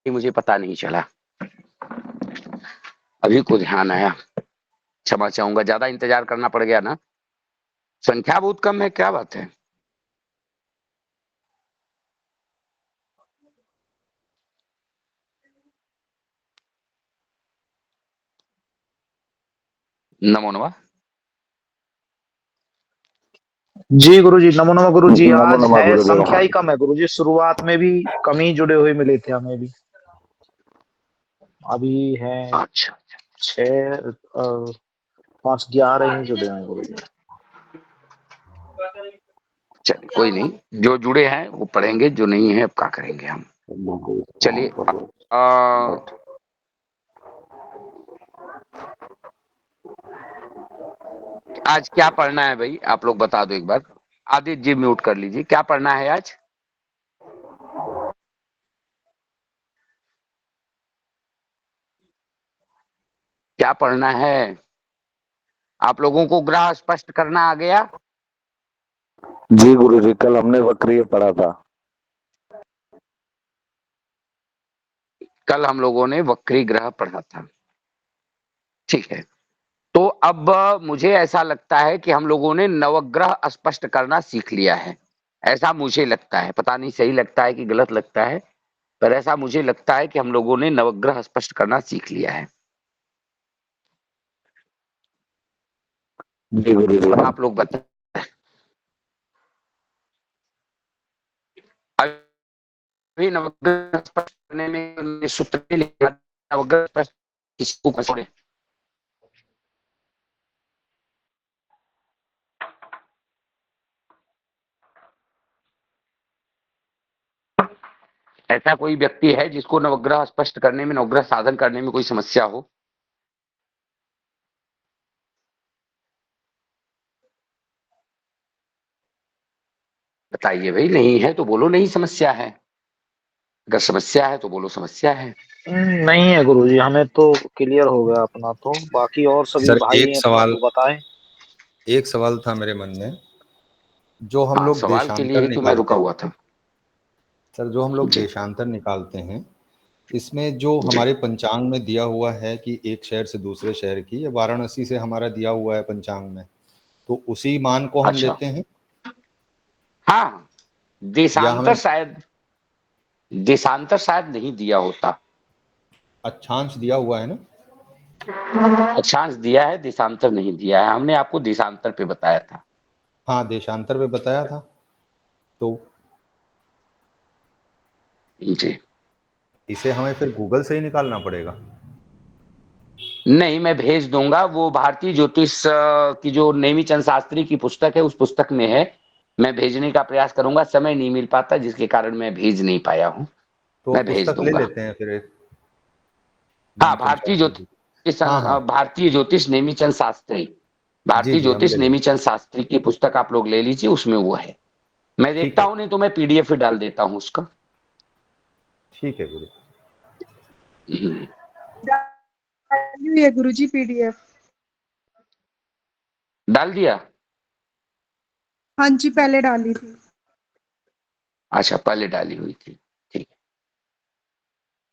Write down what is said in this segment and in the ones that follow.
मुझे पता नहीं चला, अभी को ध्यान आया। क्षमा चाहूंगा, ज्यादा इंतजार करना पड़ गया ना। संख्या बहुत कम है, क्या बात है? नमो नमः। जी गुरुजी, नमो नमः गुरुजी। नमो आज नमः है गुरुदेव। संख्या ही कम है गुरुजी, शुरुआत में भी कम ही जुड़े हुए मिले थे हमें भी। अभी है अच्छा, 6 5 11 ही जुड़े हैं गुरुजी। चलिए कोई नहीं, जो जुड़े हैं वो पढ़ेंगे, जो नहीं है अब क्या करेंगे हम। चलिए आज क्या पढ़ना है भाई, आप लोग बता दो एक बार। आदित्य जी म्यूट कर लीजिए, क्या पढ़ना है आज? क्या पढ़ना है? आप लोगों को ग्रह स्पष्ट करना आ गया? जी गुरुजी, कल हमने वक्रीय पढ़ा था। कल हम लोगों ने वक्री ग्रह पढ़ा था, ठीक है। तो अब मुझे ऐसा लगता है कि हम लोगों ने नवग्रह स्पष्ट करना सीख लिया है, ऐसा मुझे लगता है। पता नहीं सही लगता है कि गलत लगता है, पर ऐसा मुझे लगता है कि हम लोगों ने नवग्रह स्पष्ट करना सीख लिया है। जी गुरुजी। अब आप लोग बताएं, अभी नवग्रह स्पष्ट करने में सूत्र नहीं लिखा, नवग्रह स्पष्ट किसको छोड़े। ऐसा कोई व्यक्ति है जिसको नवग्रह स्पष्ट करने में, नवग्रह साधन करने में कोई समस्या हो? बताइए भाई, नहीं है तो बोलो नहीं समस्या है, अगर समस्या है तो बोलो समस्या है। नहीं है गुरुजी, हमें तो क्लियर हो गया अपना। तो बाकी और सभी सर भाई एक हैं तो सवाल वो बताएं। एक सवाल था मेरे मन में। जो हम हाँ, लोग सवाल के लिए देशांतर ही तो मैं निकालते रुका हैं हुआ था। सर, जो हम लोग जी देशांतर निकालते हैं, इसमें जो जी। हमारे पंचांग में दिया हुआ है कि एक शहर से दूसरे शहर की, या वाराणसी से हमारा दिया हुआ है पंचांग में, तो उसी मान को हम अच्छा, लेते हैं हाँ, या देशांतर हमें शायद, देशांतर शायद नहीं दिया होता। अक्षांश दिया हुआ है ना? अक्षांश दिया है, देशांतर नहीं दिया है। हमने आपको देशांतर पे बताया था। हाँ, देशांतर में बताया था। तो जी, इसे हमें फिर गूगल से ही निकालना पड़ेगा? नहीं, मैं भेज दूंगा। वो भारतीय ज्योतिष की जो नेमीचंद शास्त्री की पुस्तक है, उस पुस्तक में है। मैं भेजने का प्रयास करूंगा, समय नहीं मिल पाता जिसके कारण मैं भेज नहीं पाया हूँ। तो मैं भेज पुस्तक ले दूंगा। लेते हैं फिर एक हाँ, नेमीचंद शास्त्री की। हाँ हाँ। भारतीय ज्योतिष नेमीचंद शास्त्री, जी भारतीय जी, हम ज्योतिष ले लेंगे। नेमीचंद शास्त्री की पुस्तक आप लोग ले लीजिए, उसमें वो है। मैं ठीक देखता है, हूँ, नहीं तो मैं पीडीएफ ही डाल देता हूँ उसका। ठीक है गुरु। हम्म, डाली हुई है गुरुजी पीडीएफ। डाल दिया? हाँ जी, पहले डाली थी। अच्छा, पहले डाली हुई थी, ठीक है।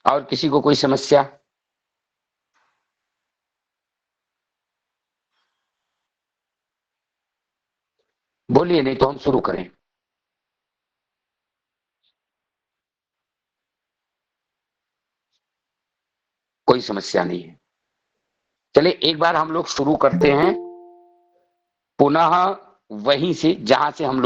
और किसी को कोई समस्या? बोलिए, नहीं तो हम शुरू करें। कोई समस्या नहीं है। चलिए एक बार हम लोग शुरू करते हैं पुनः वहीं से जहां से हम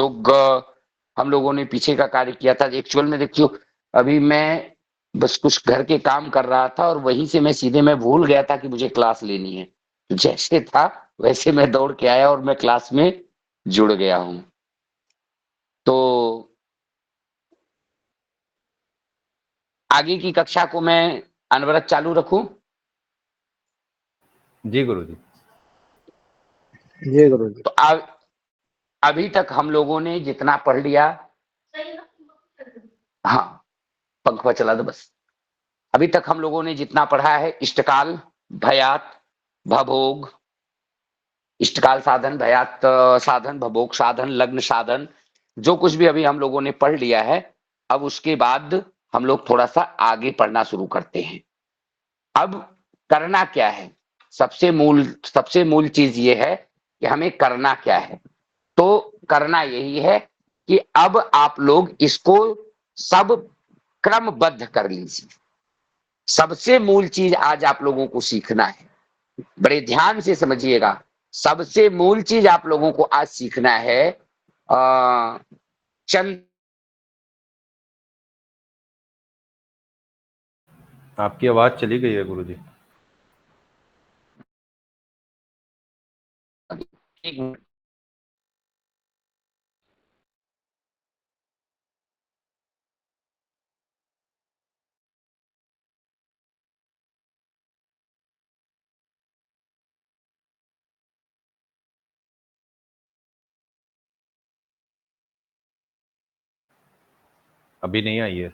लोगों ने पीछे का कार्य किया था। एक्चुअल में देखियो, अभी मैं बस कुछ घर के काम कर रहा था और वहीं से मैं भूल गया था कि मुझे क्लास लेनी है। जैसे था वैसे मैं दौड़ के आया और मैं क्लास में जुड़ गया हूं। तो आगे की कक्षा को मैं अनवरत चालू रखूं? जी गुरु जी। जी गुरुजी। तो अभी तक हम लोगों ने जितना पढ़ लिया, हाँ, पंखा चला दो बस। अभी तक हम लोगों ने जितना पढ़ा है, इष्टकाल, भयात, भभोग, इष्टकाल साधन, भयात साधन, भभोग साधन, लग्न साधन, जो कुछ भी अभी हम लोगों ने पढ़ लिया है, अब उसके बाद हम लोग थोड़ा सा आगे पढ़ना शुरू करते हैं। अब करना क्या है, सबसे मूल चीज ये है कि हमें करना क्या है। तो करना यही है कि अब आप लोग इसको सब क्रमबद्ध कर लीजिए। सबसे मूल चीज आज आप लोगों को सीखना है, बड़े ध्यान से समझिएगा। सबसे मूल चीज आप लोगों को आज सीखना है चंद आपकी आवाज चली गई है गुरुजी। एक मिनट। अभी नहीं आई है।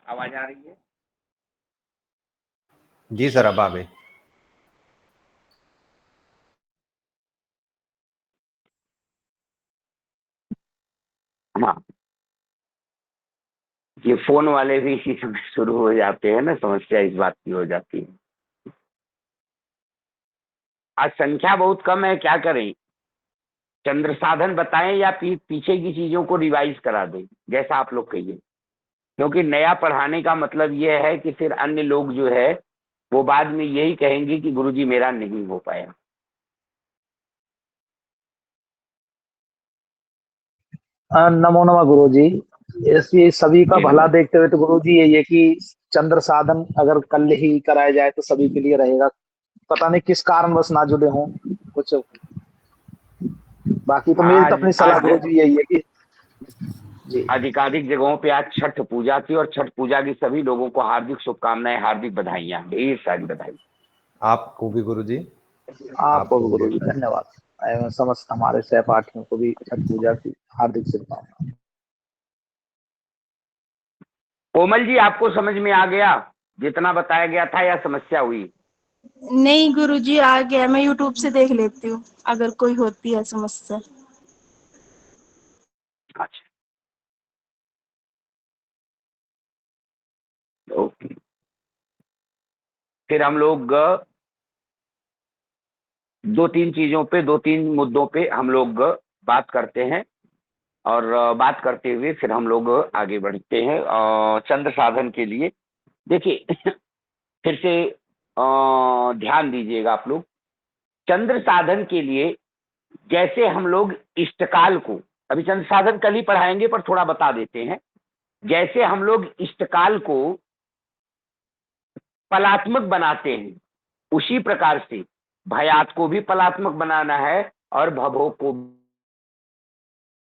आवाज आ रही है? जी सर, अब आ गई। हाँ, ये फोन वाले भी इसी समय शुरू हो जाते हैं ना, समस्या इस बात की हो जाती है। आज संख्या बहुत कम है, क्या करें? चंद्र साधन बताएं या पीछे की चीजों को रिवाइज करा दें, जैसा आप लोग कहिए। क्योंकि नया पढ़ाने का मतलब ये है कि फिर अन्य लोग जो है वो बाद में यही कहेंगे कि गुरुजी मेरा नहीं हो पाया। नमो नमः गुरुजी। इसलिए सभी का जी भला नमो। देखते हुए तो गुरुजी यही है कि चंद्र साधन अगर कल ही कराया जाए तो सभी के लिए रहेगा। पता नहीं किस कारणवश ना जुड़े हों कुछ। बाकी तो मेरी तो आज अपनी सलाह आज गुरुजी यही है कि जी। अधिकाधिक जगहों पे आज छठ पूजा थी और छठ पूजा की सभी लोगों को हार्दिक शुभकामनाएं, हार्दिक बधाइयां, ढेर सारी बधाई। आपको भी गुरुजी। आपको आपको भी भी। गुरुजी धन्यवाद एवं समस्त हमारे सहपाठियों को भी छठ पूजा की हार्दिक शुभकामनाएं। कोमल जी, आपको समझ में आ गया जितना बताया गया था या समस्या हुई? नहीं गुरुजी, आ गया। मैं यूट्यूब से देख लेती हूँ अगर कोई होती है समस्या। अच्छा, ओके। फिर हम लोग दो तीन मुद्दों पे हम लोग बात करते हैं और बात करते हुए फिर हम लोग आगे बढ़ते हैं चंद्र साधन के लिए। देखिए फिर से ध्यान दीजिएगा आप लोग। चंद्र साधन के लिए जैसे हम लोग इष्टकाल को, अभी चंद्र साधन कल ही पढ़ाएंगे पर थोड़ा बता देते हैं। जैसे हम लोग इष्टकाल को पलात्मक बनाते हैं, उसी प्रकार से भयात को भी पलात्मक बनाना है और भवोग को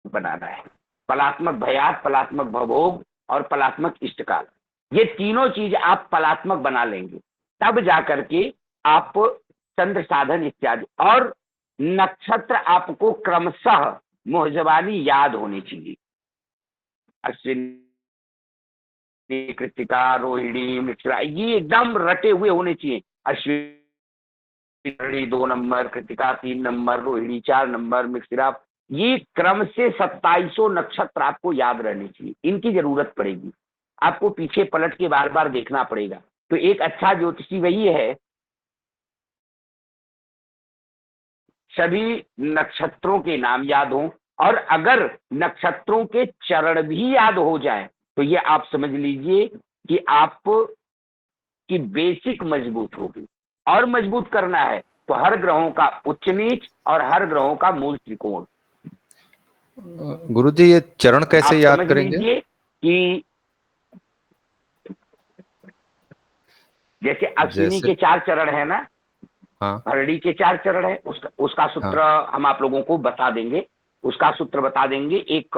बनाना है। पलात्मक भयात, पलात्मक भवोग और पलात्मक इष्टकाल, ये तीनों चीज आप पलात्मक बना लेंगे, तब जाकर के आप चंद्र साधन इत्यादि। और नक्षत्र आपको क्रमशः मुहजबानी याद होनी चाहिए। अश्विनी, कृतिका, रोहिणी, मृगशिरा, ये एकदम रटे हुए होने चाहिए। Ashwini 2 number, Kritika 3 number, Rohini 4 number, Mrigashira ये क्रम से 2700 नक्षत्र आपको याद रहने चाहिए, इनकी जरूरत पड़ेगी, आपको पीछे पलट के बार बार देखना पड़ेगा। तो एक अच्छा ज्योतिषी वही है सभी नक्षत्रों के नाम याद हों, और अगर नक्षत्रों के चरण भी याद हो जाए तो ये आप समझ लीजिए कि आप की बेसिक मजबूत होगी। और मजबूत करना है तो हर ग्रहों का उच्च नीच और हर ग्रहों का मूल त्रिकोण। गुरुजी ये चरण कैसे आप याद समझ करेंगे? लीजिए कि जैसे अश्विनी के 4 चरण है ना, हाँ भरणी के 4 चरण है, उसका सूत्र हम आप लोगों को बता देंगे, उसका सूत्र बता देंगे, एक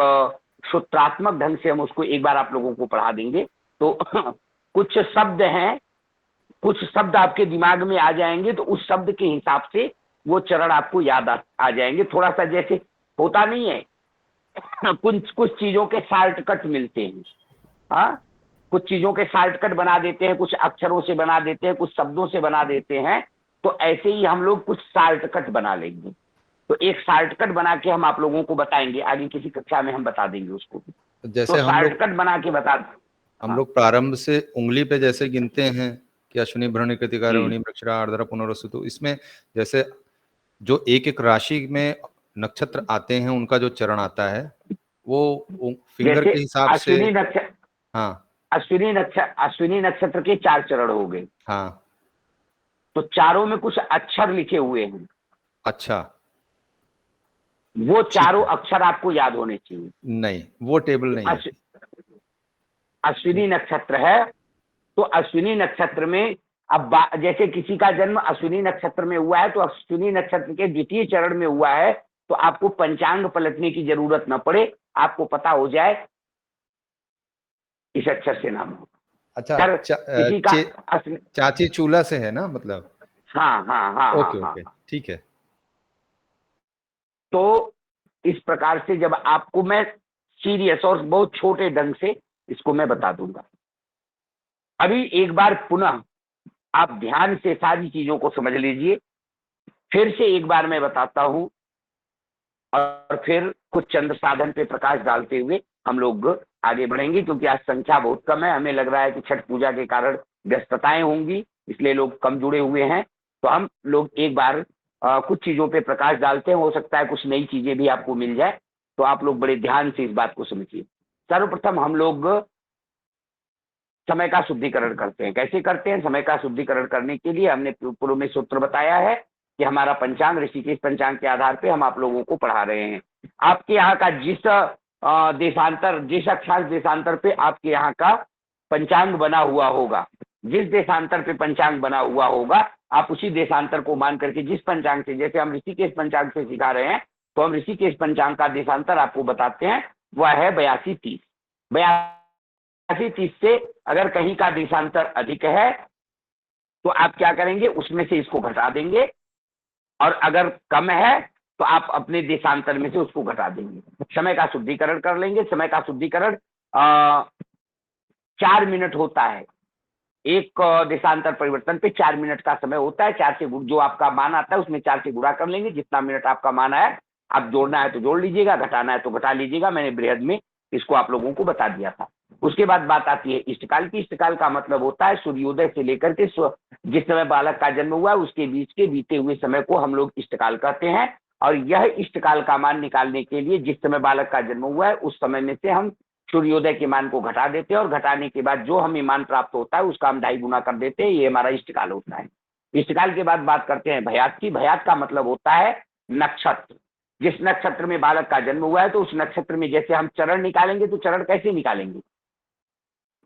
सूत्रात्मक ढंग से हम उसको एक बार आप लोगों को पढ़ा देंगे। तो कुछ शब्द हैं, कुछ शब्द आपके दिमाग में आ जाएंगे, तो उस शब्द के हिसाब से वो चरण आपको याद आ जाएंगे। थोड़ा सा जैसे होता नहीं है कुछ चीजों के शॉर्टकट मिलते हैं, हाँ, कुछ चीजों के शॉर्टकट बना देते हैं, कुछ अक्षरों से बना देते हैं, कुछ शब्दों से बना देते हैं। तो ऐसे ही हम लोग कुछ शॉर्टकट बना लेंगे, तो एक शॉर्टकट बना के हम आप लोगों को बताएंगे, आगे किसी कक्षा में हम बता देंगे उसको। जैसे तो शॉर्टकट बना के बता, हम लोग प्रारंभ से उंगली पे जैसे गिनते हैं कि अश्विनी भरणी कृतिका रोहिणी मृगशिरा आर्द्रा पुनर्वसु, तो इसमें जैसे जो एक एक राशि में नक्षत्र आते हैं उनका जो चरण आता है वो फिंगर के हिसाब से। अश्विनी नक्षत्र, हाँ अश्विनी नक्षत्र के 4 चरण हो गए, हाँ, तो चारों में कुछ अक्षर लिखे हुए हैं। अच्छा, वो चारों अक्षर आपको याद होने चाहिए। नहीं वो टेबल नहीं है। अश्विनी नक्षत्र है, तो अश्विनी नक्षत्र में अब जैसे किसी का जन्म अश्विनी नक्षत्र में हुआ है, तो अश्विनी नक्षत्र के द्वितीय चरण में हुआ है, तो आपको पंचांग पलटने की जरूरत न पड़े, आपको पता हो जाए इस अक्षर से नाम हो। अच्छा, किसी का चाची चूल्हा से है ना, मतलब? हाँ हाँ हाँ, ओके हाँ, ओके, ठीक है। तो इस प्रकार से जब आपको मैं सीरियस और बहुत छोटे ढंग से इसको मैं बता दूंगा। अभी एक बार पुनः आप ध्यान से सारी चीजों को समझ लीजिए, फिर से एक बार मैं बताता हूं, और फिर कुछ चंद्र साधन पे प्रकाश डालते हुए हम लोग आगे बढ़ेंगे, क्योंकि आज संख्या बहुत कम है। हमें लग रहा है कि छठ पूजा के कारण व्यस्तताएं होंगी, इसलिए लोग कम जुड़े हुए हैं। तो हम लोग एक बार कुछ चीजों पे प्रकाश डालते हैं, हो सकता है कुछ नई चीजें भी आपको मिल जाए, तो आप लोग बड़े ध्यान से इस बात को समझिए। सर्वप्रथम हम लोग समय का शुद्धिकरण करते हैं। कैसे करते हैं? समय का शुद्धिकरण करने के लिए हमने पूर्व में सूत्र बताया है कि हमारा पंचांग ऋषिकेश पंचांग के आधार पे हम आप लोगों को पढ़ा रहे हैं। आपके यहाँ का जिस देशांतर, जिस अक्षांश देशांतर पे आपके यहाँ का पंचांग बना हुआ होगा, जिस देशांतर पे पंचांग बना हुआ होगा, आप उसी देशांतर को मान करके जिस पंचांग से, जैसे हम ऋषिकेश पंचांग से सिखा रहे हैं, तो हम ऋषिकेश पंचांग का देशांतर आपको बताते हैं, वह है 82-30। 82-30 से अगर कहीं का देशांतर अधिक है तो आप क्या करेंगे, उसमें से इसको घटा देंगे, और अगर कम है तो आप अपने देशांतर में से उसको घटा देंगे। समय का शुद्धिकरण कर लेंगे। समय का शुद्धिकरण 4 मिनट होता है, एक देशांतर परिवर्तन पे 4 मिनट का समय होता है। 4 से जो आपका मान आता है उसमें 4 से गुणा कर लेंगे, जितना मिनट आपका मान आया। आप जोड़ना है तो जोड़ लीजिएगा, घटाना है तो घटा लीजिएगा। मैंने बृहद में इसको आप लोगों को बता दिया था। उसके बाद बात आती है इष्टकाल की। इष्टकाल का मतलब होता है सूर्योदय से लेकर के जिस समय बालक का जन्म हुआ उसके बीच के बीते हुए समय को हम लोग इष्टकाल कहते हैं। और यह इष्टकाल का मान निकालने के लिए जिस समय बालक का जन्म हुआ है उस समय में से हम सूर्योदय के मान को घटा देते हैं, और घटाने के बाद जो हमें मान प्राप्त होता है उसका हम 2.5 गुना कर देते हैं। ये हमारा इष्टकाल होता है। इष्टकाल के बाद बात करते हैं भयात की। भयात का मतलब होता है नक्षत्र। जिस नक्षत्र में बालक का जन्म हुआ है तो उस नक्षत्र में जैसे हम चरण निकालेंगे, तो चरण कैसे निकालेंगे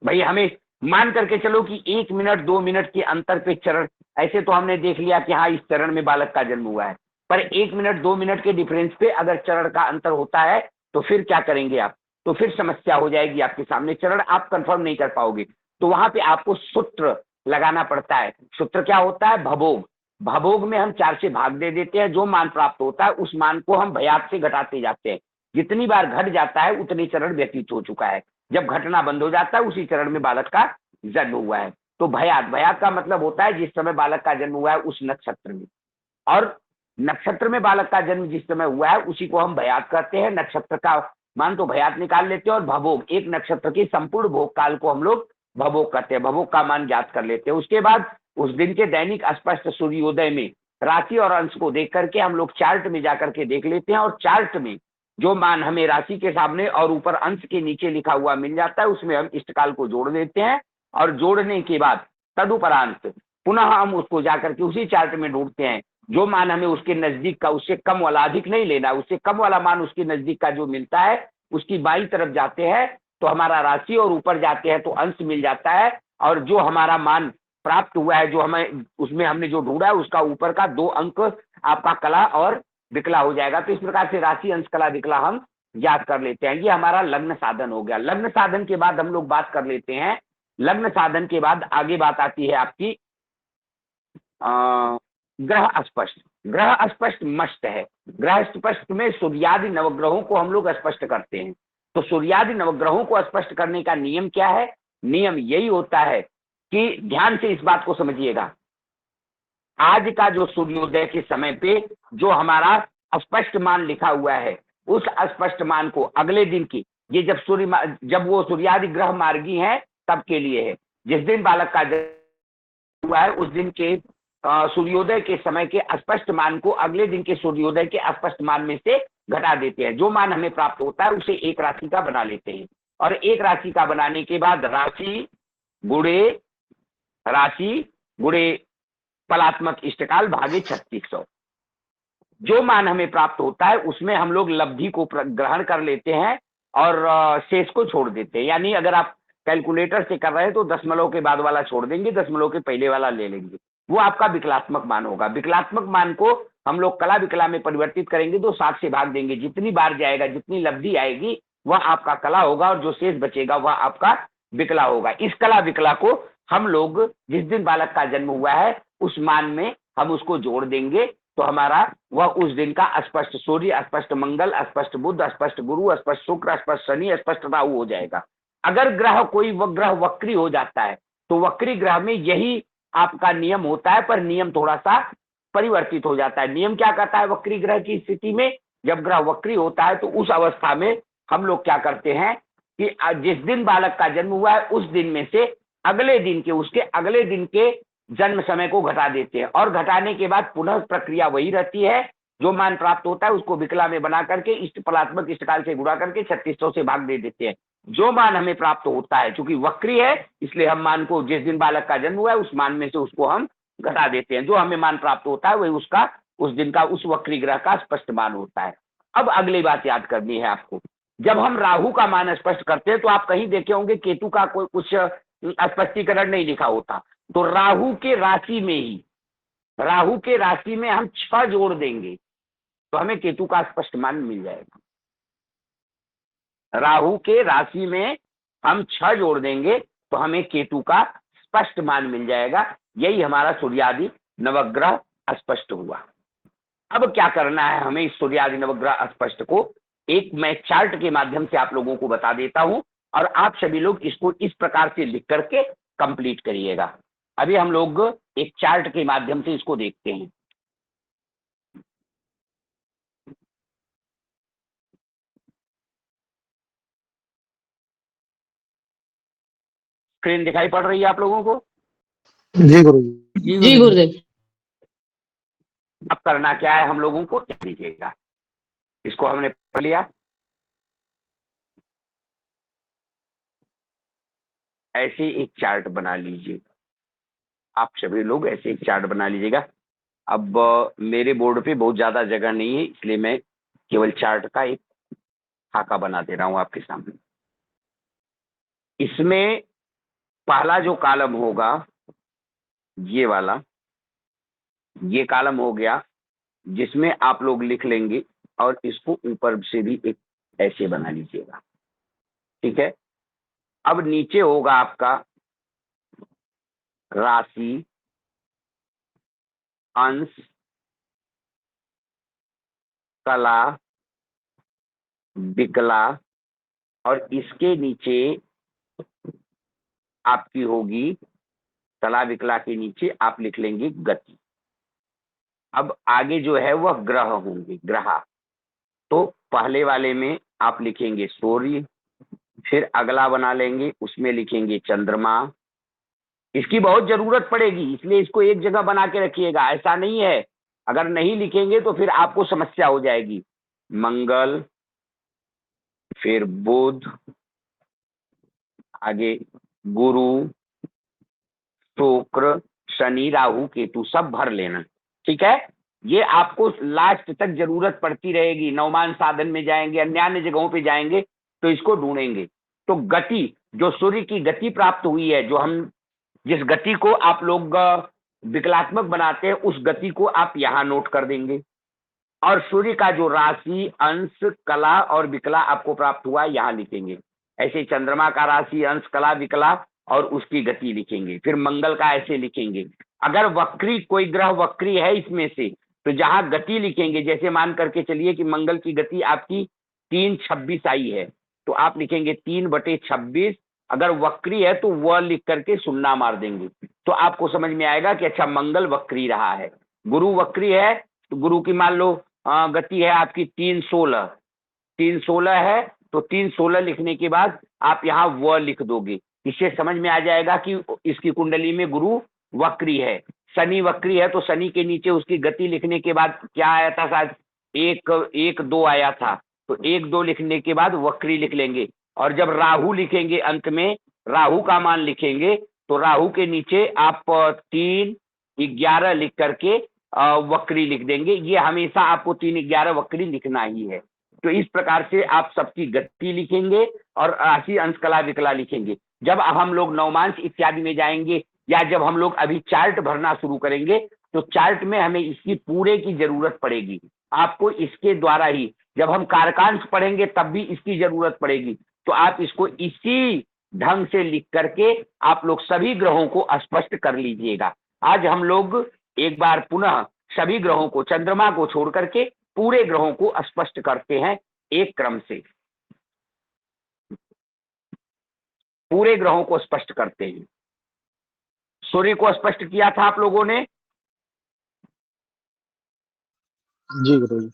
भाई? हमें मान करके चलो कि 1 मिनट 2 मिनट के अंतर पे चरण, ऐसे तो हमने देख लिया कि हाँ इस चरण में बालक का जन्म हुआ है, पर 1 मिनट 2 मिनट के डिफरेंस पे अगर चरण का अंतर होता है तो फिर क्या करेंगे आप? तो फिर समस्या हो जाएगी आपके सामने, चरण आप कंफर्म नहीं कर पाओगे। तो वहां पे आपको सूत्र लगाना पड़ता है। सूत्र क्या होता है? भभोग। भभोग में हम 4 से भाग दे देते हैं, जो मान प्राप्त होता है उस मान को हम भयात से घटाते जाते हैं। जितनी बार घट जाता है उतनी चरण व्यतीत हो चुका है। जब घटना बंद हो जाता है उसी चरण में बालक का जन्म हुआ है। तो भयात, भयात का मतलब होता है जिस समय बालक का जन्म हुआ है उस नक्षत्र में। और नक्षत्र में बालक का जन्म जिस समय हुआ है उसी को हम भयात कहते हैं। नक्षत्र का मान तो भयात निकाल लेते हैं और भवोग, एक नक्षत्र के संपूर्ण भोग काल को हम लोग भवोग कहते हैं, भवोग का मान ज्ञात कर लेते हैं। उसके बाद उस दिन के दैनिक स्पष्ट सूर्योदय में राशि और अंश को देख करके हम लोग चार्ट में जाकर के देख लेते हैं, और चार्ट में जो मान हमें राशि के सामने और ऊपर अंश के नीचे लिखा हुआ मिल जाता है उसमें हम इष्टकाल को जोड़ देते हैं, और जोड़ने के बाद तदुपरांत पुनः हम उसको जाकर के उसी चार्ट में ढूंढते हैं, जो मान हमें उसके नजदीक का, उससे कम वाला, अधिक नहीं लेना, उससे कम वाला मान उसके नजदीक का जो मिलता है उसकी बाईं तरफ जाते हैं तो हमारा राशि, और ऊपर जाते हैं तो अंश मिल जाता है, और जो हमारा मान प्राप्त हुआ है जो हमें उसमें हमने जो ढूंढा है उसका ऊपर का 2 अंक आपका कला और विकला हो जाएगा। तो इस प्रकार से राशि, अंश, कला, विकला हम याद कर लेते हैं। ये हमारा लग्न साधन हो गया। लग्न साधन के बाद हम लोग बात कर लेते हैं, लग्न साधन के बाद आगे बात आती है आपकी ग्रह स्पष्ट। ग्रह स्पष्ट मस्त है। ग्रह स्पष्ट में सूर्यादि नवग्रहों को हम लोग स्पष्ट करते हैं। तो सूर्यादि नवग्रहों को स्पष्ट करने का नियम क्या है? नियम यही होता है कि ध्यान से इस बात को समझिएगा, आज का जो सूर्योदय के समय पे जो हमारा स्पष्ट मान लिखा हुआ है उस स्पष्ट मान को अगले दिन की, ये जब वो सूर्यादि ग्रह मार्गी हैं तब के लिए है। जिस दिन बालक का जन्म हुआ है उस दिन के सूर्योदय के समय के स्पष्ट मान को अगले दिन के सूर्योदय के स्पष्ट मान में से घटा देते हैं। जो मान हमें प्राप्त होता है उसे एक राशि का बना लेते हैं, और एक राशि का बनाने के बाद राशि गुणे फलात्मक इष्टकाल भागे 3600, जो मान हमें प्राप्त होता है उसमें हम लोग लब्धि को ग्रहण कर लेते हैं और शेष को छोड़ देते हैं। यानी अगर आप कैलकुलेटर से कर रहे हैं तो दशमलव के बाद वाला छोड़ देंगे, दशमलव के पहले वाला ले लेंगे, वो आपका विकलात्मक मान होगा। विकलात्मक मान को हम लोग कला विकला में परिवर्तित करेंगे तो 7 से भाग देंगे, जितनी बार जाएगा, जितनी लब्धि आएगी वह आपका कला होगा, और जो शेष बचेगा वह आपका विकला होगा। इस कला विकला को हम लोग जिस दिन बालक का जन्म हुआ है उस मान में हम उसको जोड़ देंगे, तो हमारा वह उस दिन का स्पष्ट सूर्य, स्पष्ट मंगल, स्पष्ट बुध, स्पष्ट गुरु, स्पष्ट शुक्र, स्पष्ट शनि, स्पष्ट राहु हो जाएगा। अगर ग्रह कोई ग्रह वक्री हो जाता है तो वक्री ग्रह में यही आपका नियम होता है, पर नियम थोड़ा सा परिवर्तित हो जाता है। नियम क्या कहता है वक्री ग्रह की स्थिति में? जब ग्रह वक्री होता है तो उस अवस्था में हम लोग क्या करते हैं कि जिस दिन बालक का जन्म हुआ है उस दिन में से अगले दिन के, उसके अगले दिन के जन्म समय को घटा देते हैं, और घटाने के बाद पुनः प्रक्रिया वही रहती है। जो मान प्राप्त होता है उसको विकला में बना करके इष्ट फलात्मक इष्टकाल से गुणा करके 3600 से भाग दे देते हैं। जो मान हमें प्राप्त होता है, चूंकि वक्री है इसलिए हम मान को जिस दिन बालक का जन्म हुआ है उस मान में से उसको हम घटा देते हैं। जो हमें मान प्राप्त होता है वही उसका उस दिन का उस वक्री ग्रह का स्पष्ट मान होता है। अब अगली बात याद करनी है आपको, जब हम राहु का मान स्पष्ट करते हैं तो आप कहीं देखे होंगे केतु का कोई कुछ स्पष्टीकरण नहीं लिखा होता। तो राहु के राशि में हम 6 जोड़ देंगे तो हमें केतु का स्पष्ट मान मिल जाएगा। राहु के राशि में हम 6 जोड़ देंगे तो हमें केतु का स्पष्ट मान मिल जाएगा। यही हमारा सूर्यादि नवग्रह स्पष्ट हुआ। अब क्या करना है हमें इस सूर्यादि नवग्रह स्पष्ट को एक मैं चार्ट के माध्यम से आप लोगों को बता देता हूं, और आप सभी लोग इसको इस प्रकार से लिख करके कंप्लीट करिएगा। अभी हम लोग एक चार्ट के माध्यम से इसको देखते हैं। स्क्रीन दिखाई पड़ रही है आप लोगों को? जी गुरुजी। जी गुरुदेव। अब करना क्या है हम लोगों को, लीजिएगा, इसको हमने पढ़ लिया। ऐसे एक चार्ट बना लीजिए, आप सभी लोग ऐसे एक चार्ट बना लीजिएगा। अब मेरे बोर्ड पे बहुत ज्यादा जगह नहीं है इसलिए मैं केवल चार्ट का एक खाका बना दे रहा हूं आपके सामने। इसमें पहला जो कॉलम होगा ये वाला, ये कॉलम हो गया जिसमें आप लोग लिख लेंगे, और इसको ऊपर से भी एक ऐसे बना लीजिएगा, ठीक है। अब नीचे होगा आपका राशि, अंश, कला, विकला, और इसके नीचे आपकी होगी कला विकला के नीचे आप लिख लेंगे गति। अब आगे जो है वह ग्रह होंगे, ग्रह। तो पहले वाले में आप लिखेंगे सूर्य, फिर अगला बना लेंगे उसमें लिखेंगे चंद्रमा। इसकी बहुत जरूरत पड़ेगी, इसलिए इसको एक जगह बना के रखिएगा, ऐसा नहीं है अगर नहीं लिखेंगे तो फिर आपको समस्या हो जाएगी। मंगल, फिर बुध, आगे गुरु, शुक्र, शनि, राहु, केतु सब भर लेना, ठीक है। ये आपको लास्ट तक जरूरत पड़ती रहेगी, नवमान साधन में जाएंगे, अन्य जगहों पे जाएंगे तो इसको ढूंढेंगे। तो गति, जो सूर्य की गति प्राप्त हुई है, जो हम जिस गति को आप लोग विकलात्मक बनाते हैं, उस गति को आप यहाँ नोट कर देंगे। और सूर्य का जो राशि, अंश, कला और विकला आपको प्राप्त हुआ यहाँ लिखेंगे। ऐसे चंद्रमा का राशि, अंश, कला, विकला और उसकी गति लिखेंगे। फिर मंगल का ऐसे लिखेंगे। अगर वक्री, कोई ग्रह वक्री है इसमें से, तो जहां गति लिखेंगे, जैसे मान करके चलिए कि मंगल की गति आपकी 3/26 आई है, तो आप लिखेंगे 3/26। अगर वक्री है तो वह लिख करके शून्य मार देंगे, तो आपको समझ में आएगा कि अच्छा मंगल वक्री रहा है। गुरु वक्री है तो गुरु की मान लो गति है आपकी 3/16 है, तो 3/16 लिखने के बाद आप यहाँ व लिख दोगे। इससे समझ में आ जाएगा कि इसकी कुंडली में गुरु वक्री है। शनि वक्री है तो शनि के नीचे उसकी गति लिखने के बाद क्या आया था, शायद 1-1-2 आया था, तो 1-2 लिखने के बाद वक्री लिख लेंगे। और जब राहु लिखेंगे अंत में, राहु का मान लिखेंगे, तो राहु के नीचे आप 3-11 लिख करके वक्री लिख देंगे। ये हमेशा आपको 3-11 वक्री लिखना ही है। तो इस प्रकार से आप सबकी गति लिखेंगे और राशि, अंश, कला, विकला लिखेंगे। जब हम लोग नवमांश इत्यादि में जाएंगे, या जब हम लोग अभी चार्ट भरना शुरू करेंगे, तो चार्ट में हमें इसकी पूरे की जरूरत पड़ेगी। आपको इसके द्वारा ही, जब हम कारकांश पढ़ेंगे तब भी इसकी जरूरत पड़ेगी। तो आप इसको इसी ढंग से लिख करके आप लोग सभी ग्रहों को स्पष्ट कर लीजिएगा। आज हम लोग एक बार पुनः सभी ग्रहों को, चंद्रमा को छोड़ करके पूरे ग्रहों को स्पष्ट करते हैं एक क्रम से। पूरे ग्रहों को स्पष्ट करते हैं। सूर्य को स्पष्ट किया था आप लोगों ने। जी गुरु जी।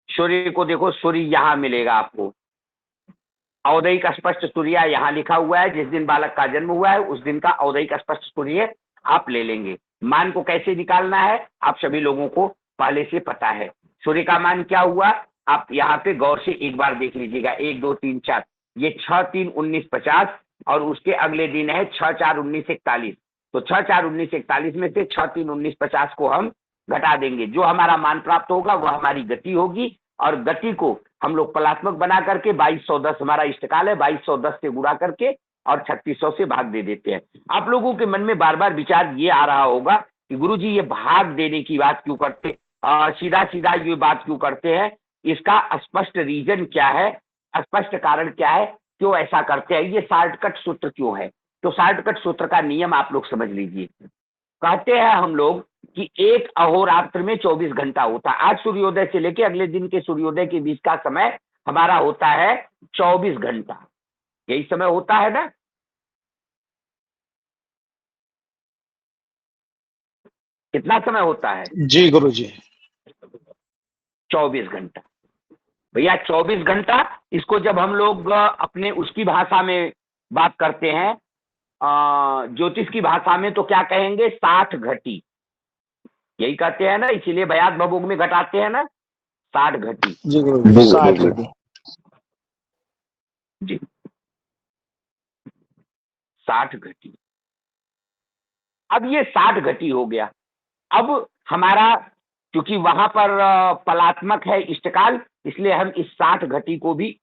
सूर्य को देखो, सूर्य यहां मिलेगा आपको। औदयिक स्पष्ट सूर्य यहाँ लिखा हुआ है, जिस दिन बालक का जन्म हुआ है उस दिन का औदयिक स्पष्ट सूर्य आप ले लेंगे। मान को कैसे निकालना है आप सभी लोगों को पहले से पता है। सूर्य का मान क्या हुआ, आप यहाँ पे गौर से एक बार देख लीजिएगा। 1 2 3 4, ये 6 3 19 50 और उसके अगले दिन है 6 4 19 41। तो 6 4 19 41 में से 6 3 19 50 को हम घटा देंगे। जो हमारा मान प्राप्त होगा वह हमारी गति होगी, और गति को हम लोग कलात्मक बना करके 2210 हमारा इष्टकाल है, 2210 से गुणा करके और 3600 से भाग दे देते हैं। आप लोगों के मन में बार बार विचार ये आ रहा होगा कि गुरुजी ये भाग देने की बात क्यों करते, सीधा सीधा ये बात क्यों करते हैं, इसका स्पष्ट रीजन क्या है, स्पष्ट कारण क्या है, क्यों ऐसा करते हैं, ये शॉर्टकट सूत्र क्यों है। तो शॉर्टकट सूत्र का नियम आप लोग समझ लीजिए। कहते हैं हम लोग कि एक अहोरात्र में 24 घंटा होता है। आज सूर्योदय से लेकर अगले दिन के सूर्योदय के बीच का समय हमारा होता है 24 घंटा। यही समय होता है ना। कितना समय होता है जी गुरु जी। 24 घंटा। भैया 24 घंटा, इसको जब हम लोग अपने उसकी भाषा में बात करते हैं, ज्योतिष की भाषा में, तो क्या कहेंगे, 60 घटी। यही कहते हैं ना, इसीलिए बयात भभोग में घटाते हैं ना, 60 घटी। जी गुरु जी, 60 घटी जी, 60 घटी। अब ये 60 घटी हो गया। अब हमारा क्योंकि वहां पर पलात्मक है इष्टकाल, इसलिए हम इस 60 घटी को भी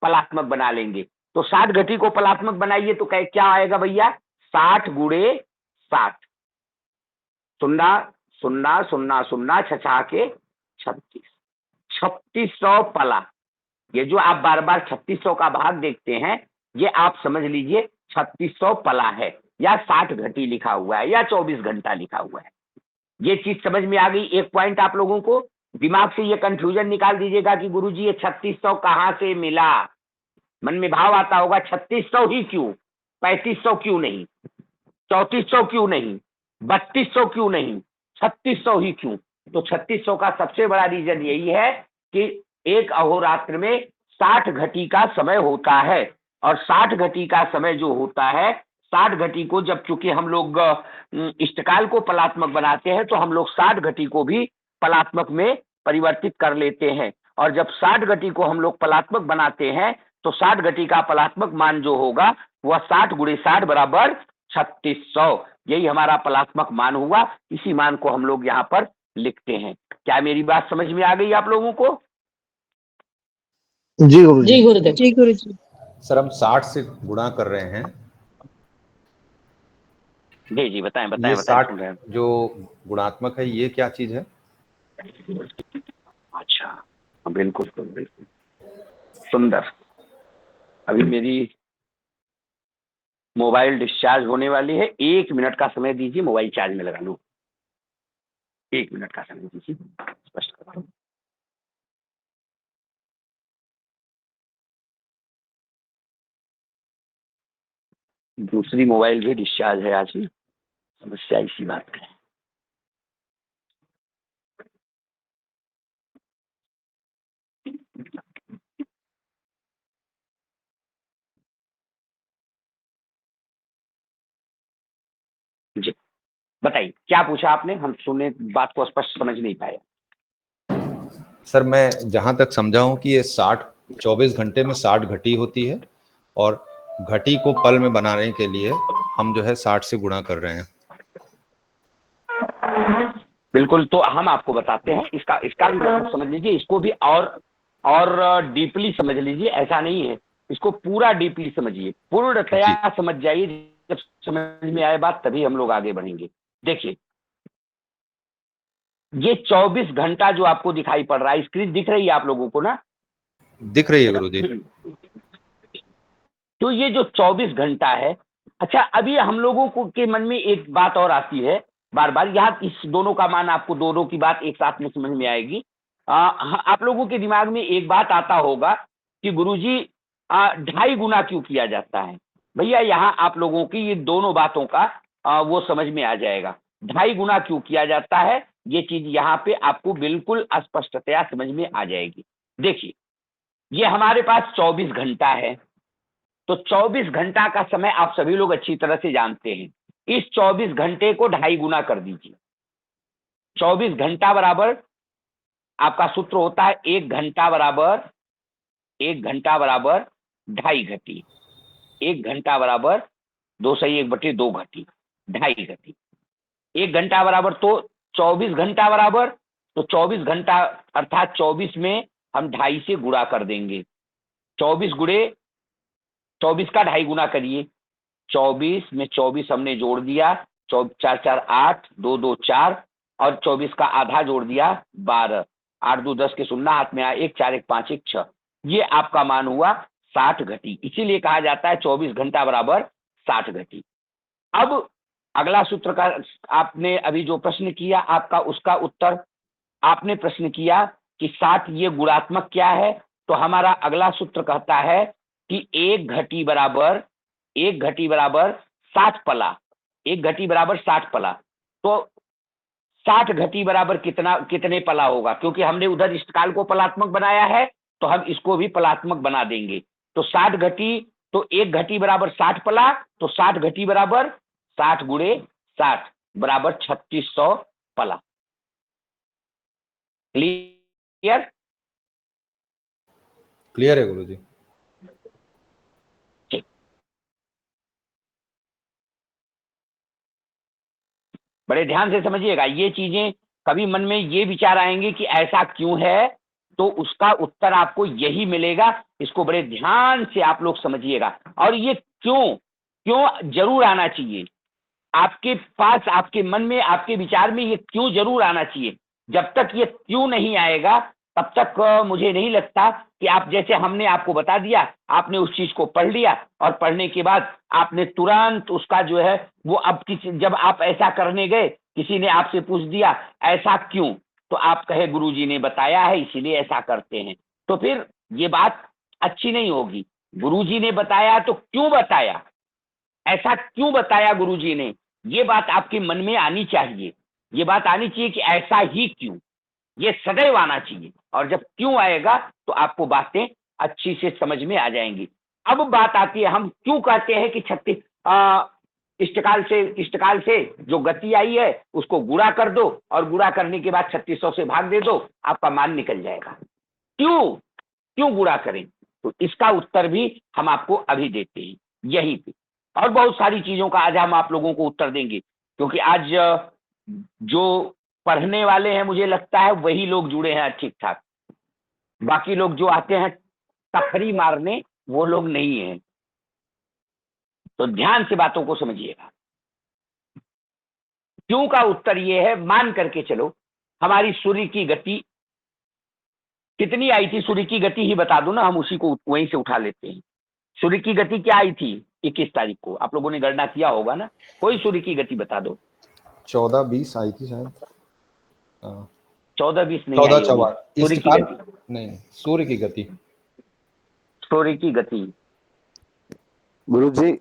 पलात्मक बना लेंगे। तो 60 घटी को पलात्मक बनाइए तो क्या आएगा भैया, 60 गुणे 60, 0 0 0 0 छछा के 36, 3600 पला। ये जो आप बार बार 3600 का भाग देखते हैं, ये आप समझ लीजिए 3600 पला है, या 60 घटी लिखा हुआ है, या 24 घंटा लिखा हुआ है। ये चीज समझ में आ गई। एक पॉइंट आप लोगों को दिमाग से ये कंफ्यूजन निकाल दीजिएगा कि गुरुजी ये 3600 कहां से मिला। मन में भाव आता होगा 3600 ही क्यों, 3500 क्यों नहीं, 3400 क्यों नहीं, 3200 क्यों नहीं, 3600 ही क्यों? तो 3600 का सबसे बड़ा रीजन यही है कि एक अहोरात्र में 60 घटी का समय होता है, और 60 घटी का समय जो होता है, 60 घटी को जब चूंकि हम लोग इष्टकाल को पलात्मक बनाते हैं, तो हम लोग 60 घटी को भी पलात्मक में परिवर्तित कर लेते हैं, और जब 60 घटी को हम लोग पलात्मक बनाते हैं तो 60 घटी का पलात्मक मान जो होगा वह 60 गुणे 60 बराबर 3600, यही हमारा पलात्मक मान हुआ। इसी मान को हम लोग यहाँ पर लिखते हैं। क्या मेरी बात समझ में आ गई आप लोगों को? जी गुरुजी। जी गुरुदेव। जी गुरुजी। सर हम 60 से गुणा कर रहे हैं, जी जी बताएं ये बताएं बताएं, 60 सुन रहे हैं। जो गुणात्मक है ये क्या चीज है? अच्छा, बिल्कुल बिल्कुल सुंदर। अभी मेरी मोबाइल डिस्चार्ज होने वाली है, 1 मिनट का समय दीजिए, मोबाइल चार्ज में लगा लूं। 1 मिनट का समय दीजिए, स्पष्ट करता हूं। दूसरी मोबाइल भी डिस्चार्ज है आज ही, समस्या इसी बात का है। जी बताइए, क्या पूछा आपने? हम सुने, बात को स्पष्ट समझ नहीं पाए। सर मैं जहां तक समझा हूं कि ये 24 घंटे में 60 घटी होती है, और घटी को पल में बनाने के लिए हम जो है 60 से गुणा कर रहे हैं। बिल्कुल, तो हम आपको बताते हैं, इसका भी मतलब समझ लीजिए, इसको भी और डीपली समझ लीजिए। ऐसा नहीं है, इसको पूरा डीपली समझिए, पूर्णतया समझ जाइए। जब समझ में आए बात तभी हम लोग आगे बढ़ेंगे। देखिए, ये 24 घंटा जो आपको दिखाई पड़ रहा है, स्क्रीन दिख रही है आप लोगों को ना? दिख रही है गुरुजी। तो ये जो 24 घंटा है, अच्छा अभी हम लोगों को के मन में एक बात और आती है बार बार, यहाँ इस दोनों का मान, आपको दोनों की बात एक साथ में समझ में आएगी। आप लोगों के दिमाग में एक बात आता होगा कि गुरुजी 2.5 गुना क्यों किया जाता है? भैया यहाँ आप लोगों की ये दोनों बातों का वो समझ में आ जाएगा। 2.5 गुना क्यों किया जाता है, ये चीज यहाँ पे आपको बिल्कुल स्पष्टतया समझ में आ जाएगी। देखिए, ये हमारे पास 24 घंटा है, तो 24 घंटा का समय आप सभी लोग अच्छी तरह से जानते हैं। इस 24 घंटे को 2.5 गुना कर दीजिए। 24 घंटा बराबर आपका सूत्र होता है 1 घंटा बराबर 2.5 घटी। 1 घंटा बराबर 2 सही 1/2 घटी, 2.5 घटी। 1 घंटा बराबर तो 24 घंटा बराबर, तो 24 घंटा अर्थात 24 में हम 2.5 से गुणा कर देंगे। 24 गुणे 24 का 2.5 गुना करिए। 24 में 24 हमने जोड़ दिया, 4 4 8, 2 2 4, और 24 का आधा जोड़ दिया 12, 8 2 10 के शून्य हाथ में आया, 1 4 1 5 1 6। ये आपका मान हुआ 60 घटी। इसीलिए कहा जाता है 24 घंटा बराबर 60 घटी। अब अगला सूत्र का आपने अभी जो प्रश्न किया, आपका उसका उत्तर, आपने प्रश्न किया कि 60 ये गुणात्मक क्या है, तो हमारा अगला सूत्र कहता है कि 1 घटी बराबर 60 पला। 1 घटी बराबर 60 पला, तो 60 घटी बराबर कितने पला होगा? क्योंकि हमने उधर इष्टकाल को पलात्मक बनाया है, तो हम इसको भी पलात्मक बना देंगे। तो 60 घटी, तो 1 घटी बराबर 60 पला, तो 60 घटी बराबर 60 गुणे 60 बराबर 3600 पला। क्लियर? क्लियर है गुरुजी। बड़े ध्यान से समझिएगा, ये चीजें कभी मन में ये विचार आएंगे कि ऐसा क्यों है, तो उसका उत्तर आपको यही मिलेगा। इसको बड़े ध्यान से आप लोग समझिएगा। और ये क्यों जरूर आना चाहिए आपके पास, आपके मन में, आपके विचार में, ये क्यों जरूर आना चाहिए। जब तक ये क्यों नहीं आएगा तब तक मुझे नहीं लगता कि आप, जैसे हमने आपको बता दिया, आपने उस चीज को पढ़ लिया, और पढ़ने के बाद आपने तुरंत उसका जो है वो, अब जब आप ऐसा करने गए, किसी ने आपसे पूछ दिया ऐसा क्यों, तो आप कहे गुरुजी ने बताया है इसीलिए ऐसा करते हैं, तो फिर ये बात अच्छी नहीं होगी। गुरुजी ने बताया तो क्यों बताया, ऐसा क्यों बताया गुरुजी ने, ये बात आपके मन में आनी चाहिए। ये बात आनी चाहिए कि ऐसा ही क्यों, ये सदैव आना चाहिए। और जब क्यों आएगा तो आपको बातें अच्छी से समझ में आ जाएंगी। अब बात आती है, हम क्यों कहते हैं कि इष्टकाल से जो गति आई है उसको गुणा कर दो और गुणा करने के बाद 3600 से भाग दे दो, आपका मान निकल जाएगा। क्यों गुणा करें? तो इसका उत्तर भी हम आपको अभी देते हैं यहीं पे, और बहुत सारी चीजों का आज हम आप लोगों को उत्तर देंगे, क्योंकि आज जो पढ़ने वाले हैं मुझे लगता है वही लोग जुड़े हैं ठीक ठाक, बाकी लोग जो आते हैं तफरी मारने वो लोग नहीं हैं। तो ध्यान से बातों को समझिएगा। क्यों का उत्तर ये है, मान करके चलो हमारी सूर्य की गति कितनी आई थी, सूर्य की गति ही बता दो ना, हम उसी को वहीं से उठा लेते हैं। सूर्य की गति क्या आई थी 21 तारीख को, आप लोगों ने गणना किया होगा ना, कोई सूर्य की गति बता दो। 14-20 आई थी शायद, 14-20 नहीं, 14-14 सूर्य की गति नहीं, सूर्य की गति, सूर्य की गति गुरुजी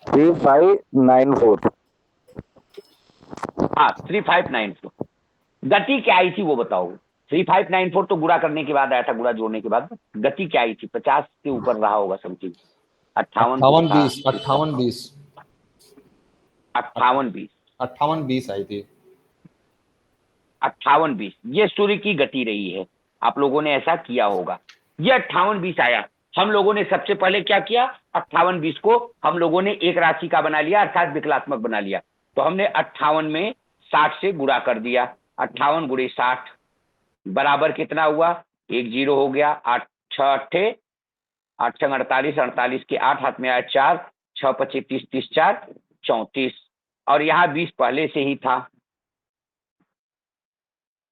3594। हाँ 3594। गति क्या आई थी वो बताओ। 3594 तो गुणा करने के बाद आया था, गुणा जोड़ने के बाद। गति क्या आई थी? 50 के ऊपर रहा होगा समथिंग। 58-20 आई थी। 58-20 ये सूर्य की गति रही है। आप लोगों ने ऐसा किया होगा, ये 58-20 आया। हम लोगों ने सबसे पहले क्या किया, 58-20 को हम लोगों ने एक राशि का बना लिया, अर्थात विकलात्मक बना लिया। तो हमने 58 में 60 से गुणा कर दिया। 58 गुणे 60 बराबर कितना हुआ, 1 0 हो गया। 8 6 8 8 6 48, 48 के 8 हाथ में आया 4, 6 25 30, 30 4 34, और यहाँ 20 पहले से ही था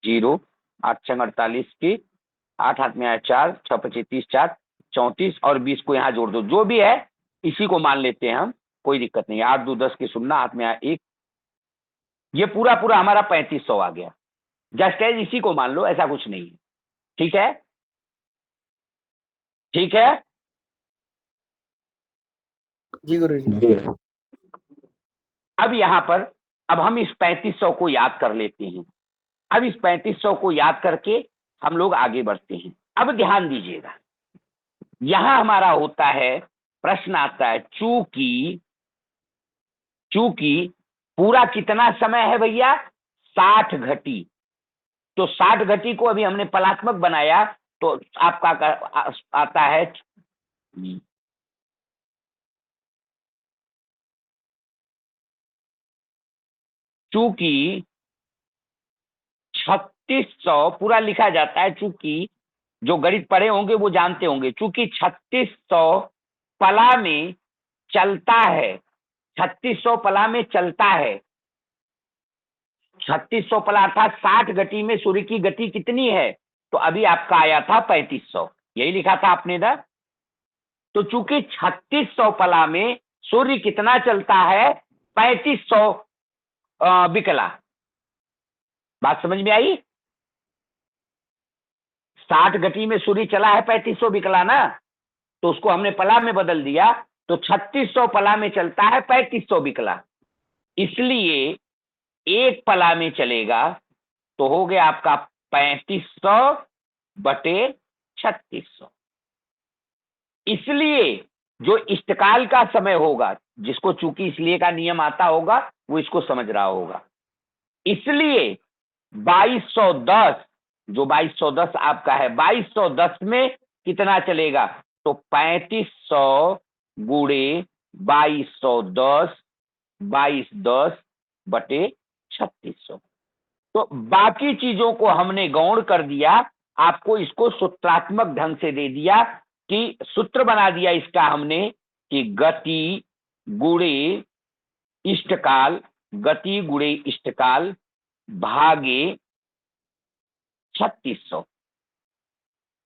0। 8 6 48 के 8 हाथ में आया 4, 6 25 30 4 34, और 20 को यहाँ जोड़ दो, जो भी है इसी को मान लेते हैं हम, कोई दिक्कत नहीं है। 8 2 10 के 0, हाथ में आया 1, ये पूरा हमारा 3500 आ गया। जस्ट एज इसी को मान लो, ऐसा कुछ नहीं है। ठीक है, ठीक है जी गुरु जी। जी अब यहाँ पर अब हम इस 3500 को याद कर लेते हैं। अब इस 3500 को याद करके हम लोग आगे बढ़ते हैं। अब ध्यान दीजिएगा, यहां हमारा होता है, प्रश्न आता है, चूंकि पूरा कितना समय है भैया, 60 घटी। तो 60 घटी को अभी हमने पलात्मक बनाया, तो आपका आता है चूंकि 3600 पूरा लिखा जाता है, चूंकि जो गणित पढ़े होंगे वो जानते होंगे, चूंकि 3600 पला में चलता है, 3600 पला में चलता है। 3600 पला अर्थात 60 गति में सूर्य की गति कितनी है, तो अभी आपका आया था 3500, यही लिखा था आपने ना। तो चूंकि 3600 पला में सूर्य कितना चलता है, 3500 बिकला। बात समझ में आई? 60 गति में सूर्य चला है, 3500 बिकला ना, तो उसको हमने पला में बदल दिया, तो 3600 पला में चलता है, 3500 बिकला। इसलिए एक पला में चलेगा तो हो गया आपका 3500 बटे 3600। इसलिए जो इष्टकाल का समय होगा, जिसको चूंकि इसलिए का नियम आता होगा वो इसको समझ रहा होगा, इसलिए 2210, जो 2210 आपका है, 2210 में कितना चलेगा, तो 3500 गुणे 2210, 2210 बटे 3600। तो बाकी चीजों को हमने गौण कर दिया, आपको इसको सूत्रात्मक ढंग से दे दिया, कि सूत्र बना दिया इसका हमने कि गति गुणे इष्टकाल, गति गुणे इष्टकाल भागे 3600,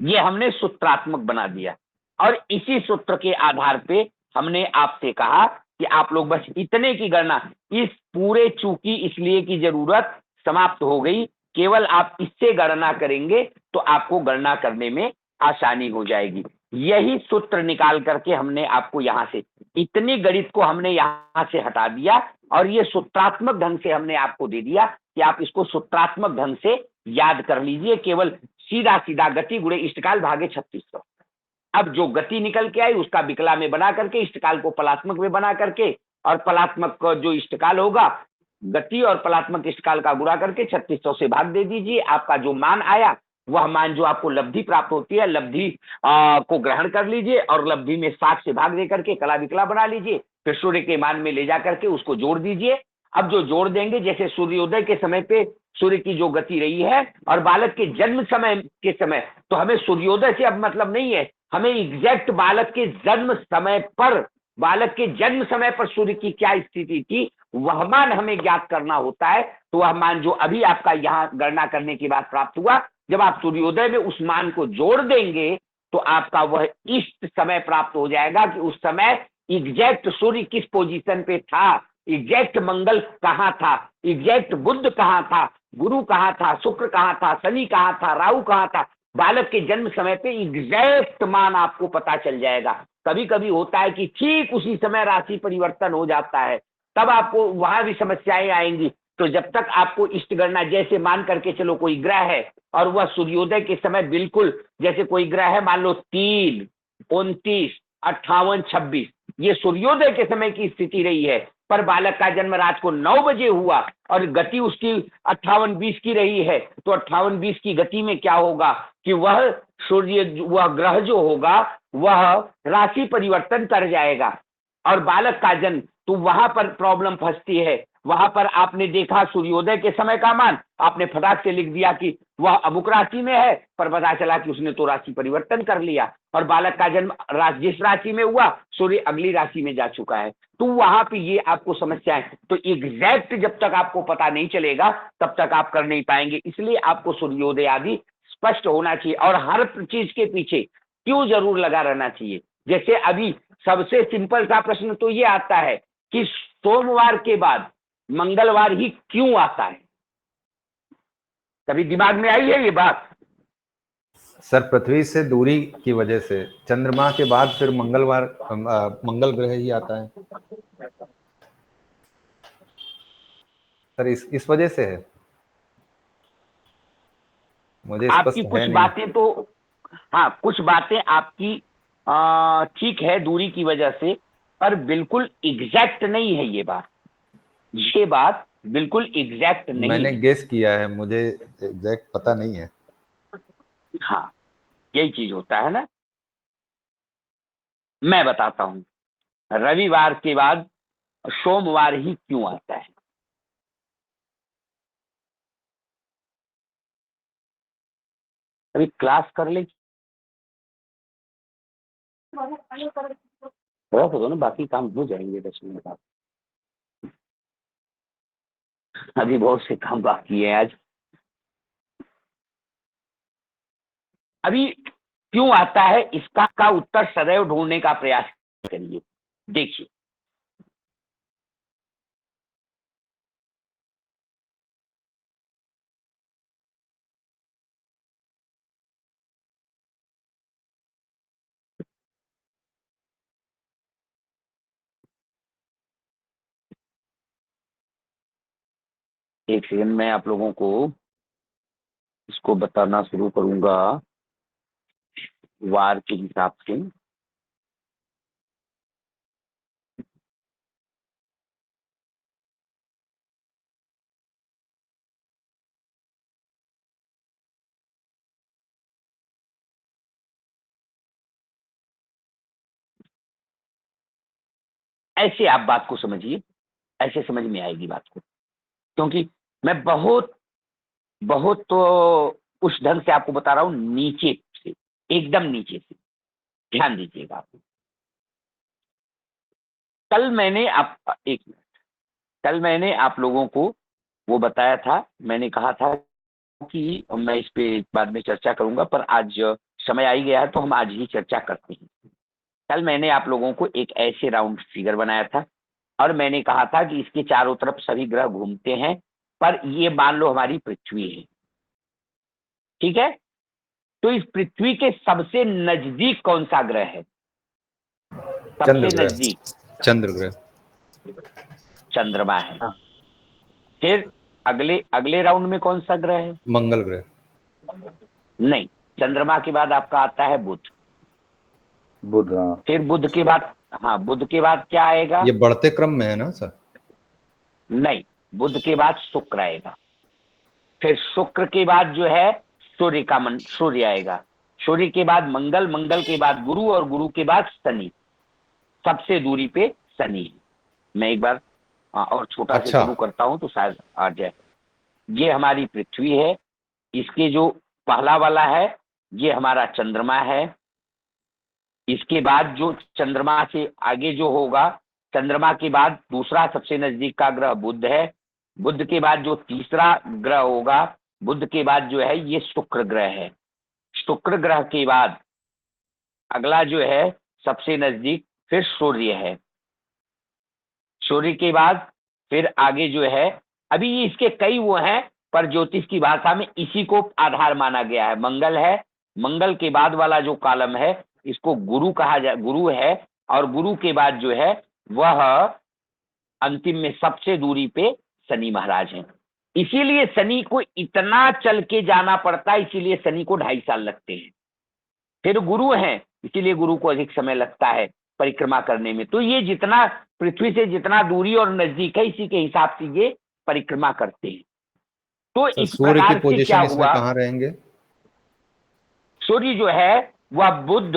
ये हमने सूत्रात्मक बना दिया। और इसी सूत्र के आधार पे हमने आपसे कहा कि आप लोग बस इतने की गणना, इस पूरे चूंकि इसलिए की जरूरत समाप्त हो गई, केवल आप इससे गणना करेंगे तो आपको गणना करने में आसानी हो जाएगी। यही सूत्र निकाल करके हमने आपको यहां से, इतनी गणित को हमने यहां से हटा दिया, और ये सूत्रात्मक ढंग से हमने आपको दे दिया कि आप इसको सूत्रात्मक ढंग से याद कर लीजिए, केवल सीधा सीधा गति गुणे इष्टकाल भागे 3600। अब जो गति निकल के आई उसका विकला में बना करके, इष्टकाल को पलात्मक में बना करके, और पलात्मक का जो इष्टकाल होगा गति और पलात्मक इष्टकाल का गुणा करके 3600 से भाग दे दीजिए। आपका जो मान आया वह मान जो आपको लब्धि प्राप्त होती है, लब्धि को ग्रहण कर लीजिए और लब्धि में 60 से भाग दे करके कला विकला बना लीजिए, फिर सूर्य के मान में ले जा करके उसको जोड़ दीजिए। अब जो जोड़ देंगे, जैसे सूर्योदय के समय पे सूर्य की जो गति रही है और बालक के जन्म समय के समय, तो हमें सूर्योदय से अब मतलब नहीं है, हमें एग्जैक्ट बालक के जन्म समय पर, बालक के जन्म समय पर सूर्य की क्या स्थिति थी वह मान हमें ज्ञात करना होता है। तो वह मान जो अभी आपका यहाँ गणना करने के बाद प्राप्त हुआ, जब आप सूर्योदय में उस मान को जोड़ देंगे तो आपका वह इष्ट समय प्राप्त हो जाएगा कि उस समय एग्जैक्ट सूर्य किस पोजीशन पे था, एग्जैक्ट मंगल कहाँ था, एग्जैक्ट बुध कहाँ था, गुरु कहाँ था, शुक्र कहाँ था, शनि कहाँ था, राहु कहाँ था। बालक के जन्म समय पे एग्जैक्ट मान आपको पता चल जाएगा। कभी कभी होता है कि ठीक उसी समय राशि परिवर्तन हो जाता है, तब आपको वहां भी समस्याएं आएंगी। तो जब तक आपको इष्ट गणना, जैसे मान करके चलो कोई ग्रह है और वह सूर्योदय के समय बिल्कुल, जैसे कोई ग्रह है मान लो 3, 29, 58, 26, ये सूर्योदय के समय की स्थिति रही है, पर बालक का जन्म रात को 9 बजे हुआ और गति उसकी 58-20 की रही है, तो 58-20 की गति में क्या होगा कि वह सूर्य, वह ग्रह जो होगा वह राशि परिवर्तन कर जाएगा और बालक का जन्म, तो वहां पर प्रॉब्लम फंसती है। वहां पर आपने देखा सूर्योदय के समय का मान, आपने फटाक से लिख दिया कि वह अमुक राशि में है, पर पता चला कि उसने तो राशि परिवर्तन कर लिया और बालक का जन्म जिस राशि में हुआ सूर्य अगली राशि में जा चुका है। तो वहां पे ये आपको समस्याएं, तो एग्जैक्ट जब तक आपको पता नहीं चलेगा तब तक आप कर नहीं पाएंगे। इसलिए आपको सूर्योदय आदि स्पष्ट होना चाहिए और हर चीज के पीछे क्यों जरूर लगा रहना चाहिए। जैसे अभी सबसे सिंपल सा प्रश्न तो ये आता है कि सोमवार के बाद मंगलवार ही क्यों आता है? कभी दिमाग में आई है ये बात? सर पृथ्वी से दूरी की वजह से, चंद्रमा के बाद फिर मंगलवार, मंगल ग्रह ही आता है सर, इस वजह से है। मुझे आपकी स्पष्ट कुछ है नहीं। बातें तो, हाँ कुछ बातें आपकी ठीक है दूरी की वजह से, पर बिल्कुल एग्जैक्ट नहीं है ये बात। ये बात बिल्कुल एग्जैक्ट नहीं मैंने है। गेस किया है, मुझे एग्जैक्ट पता नहीं है। हाँ यही चीज होता है ना। मैं बताता हूं, रविवार के बाद सोमवार ही क्यों आता है। अभी क्लास कर ले, थोड़ा सा दो ना, बाकी काम हो जाएंगे 10 मिनट बाद। अभी बहुत से काम बाकी है आज। अभी क्यों आता है इसका का उत्तर सदैव ढूंढने का प्रयास करिए। देखिए एक सेकंड, मैं आप लोगों को इसको बताना शुरू करूंगा वार के हिसाब से। ऐसे आप बात को समझिए, ऐसे समझ में आएगी बात को, क्योंकि मैं बहुत बहुत तो उस ढंग से आपको बता रहा हूं, नीचे से, एकदम नीचे से, ध्यान दीजिएगा आप। कल मैंने आप, एक मिनट, कल मैंने आप लोगों को वो बताया था, मैंने कहा था कि मैं इस पे बाद में चर्चा करूंगा, पर आज समय आ ही गया है तो हम आज ही चर्चा करते हैं। कल मैंने आप लोगों को एक ऐसे राउंड फिगर बनाया था और मैंने कहा था कि इसके चारों तरफ सभी ग्रह घूमते हैं, पर ये मान लो हमारी पृथ्वी है, ठीक है? तो इस पृथ्वी के सबसे नजदीक कौन सा ग्रह है? सबसे चंद्र ग्रह। नजदीक चंद्र ग्रह। चंद्रमा है। हाँ। फिर अगले अगले राउंड में कौन सा ग्रह है? मंगल ग्रह। नहीं, चंद्रमा के बाद आपका आता है बुध। बुध, हाँ। फिर बुध के बाद, हाँ, बुध के बाद क्या आएगा? ये बढ़ते क्रम में है ना सर? नहीं, बुध के बाद शुक्र आएगा। फिर शुक्र के बाद जो है सूर्य का सूर्य आएगा। सूर्य के बाद मंगल, मंगल के बाद गुरु, और गुरु के बाद शनि। सबसे दूरी पे शनि है। मैं एक बार और छोटा से अच्छा। शुरू करता हूं तो शायद आ जाए। ये हमारी पृथ्वी है, इसके जो पहला वाला है ये हमारा चंद्रमा है। इसके बाद जो चंद्रमा से आगे जो होगा, चंद्रमा के बाद दूसरा सबसे नजदीक का ग्रह बुध है। बुध के बाद जो तीसरा ग्रह होगा, बुध के बाद जो है ये शुक्र ग्रह है। शुक्र ग्रह के बाद अगला जो है सबसे नजदीक फिर सूर्य है। सूर्य के बाद फिर आगे जो है, अभी इसके कई वो हैं, पर ज्योतिष की भाषा में इसी को आधार माना गया है। मंगल है, मंगल के बाद वाला जो कॉलम है इसको गुरु कहा जाए, गुरु है। और गुरु के बाद जो है वह अंतिम में सबसे दूरी पे शनि महाराज हैं। इसीलिए शनि को इतना चल के जाना पड़ता है, इसीलिए शनि को 2.5 साल लगते हैं। फिर गुरु हैं, इसीलिए गुरु को अधिक समय लगता है परिक्रमा करने में। तो ये जितना पृथ्वी से जितना दूरी और नजदीक है, इसी के हिसाब से ये परिक्रमा करते हैं। तो सर, इस सूर्य की प्रकार से क्या पोजीशन इसमें हुआ, कहाँ रहेंगे? सूर्य जो है वह बुध,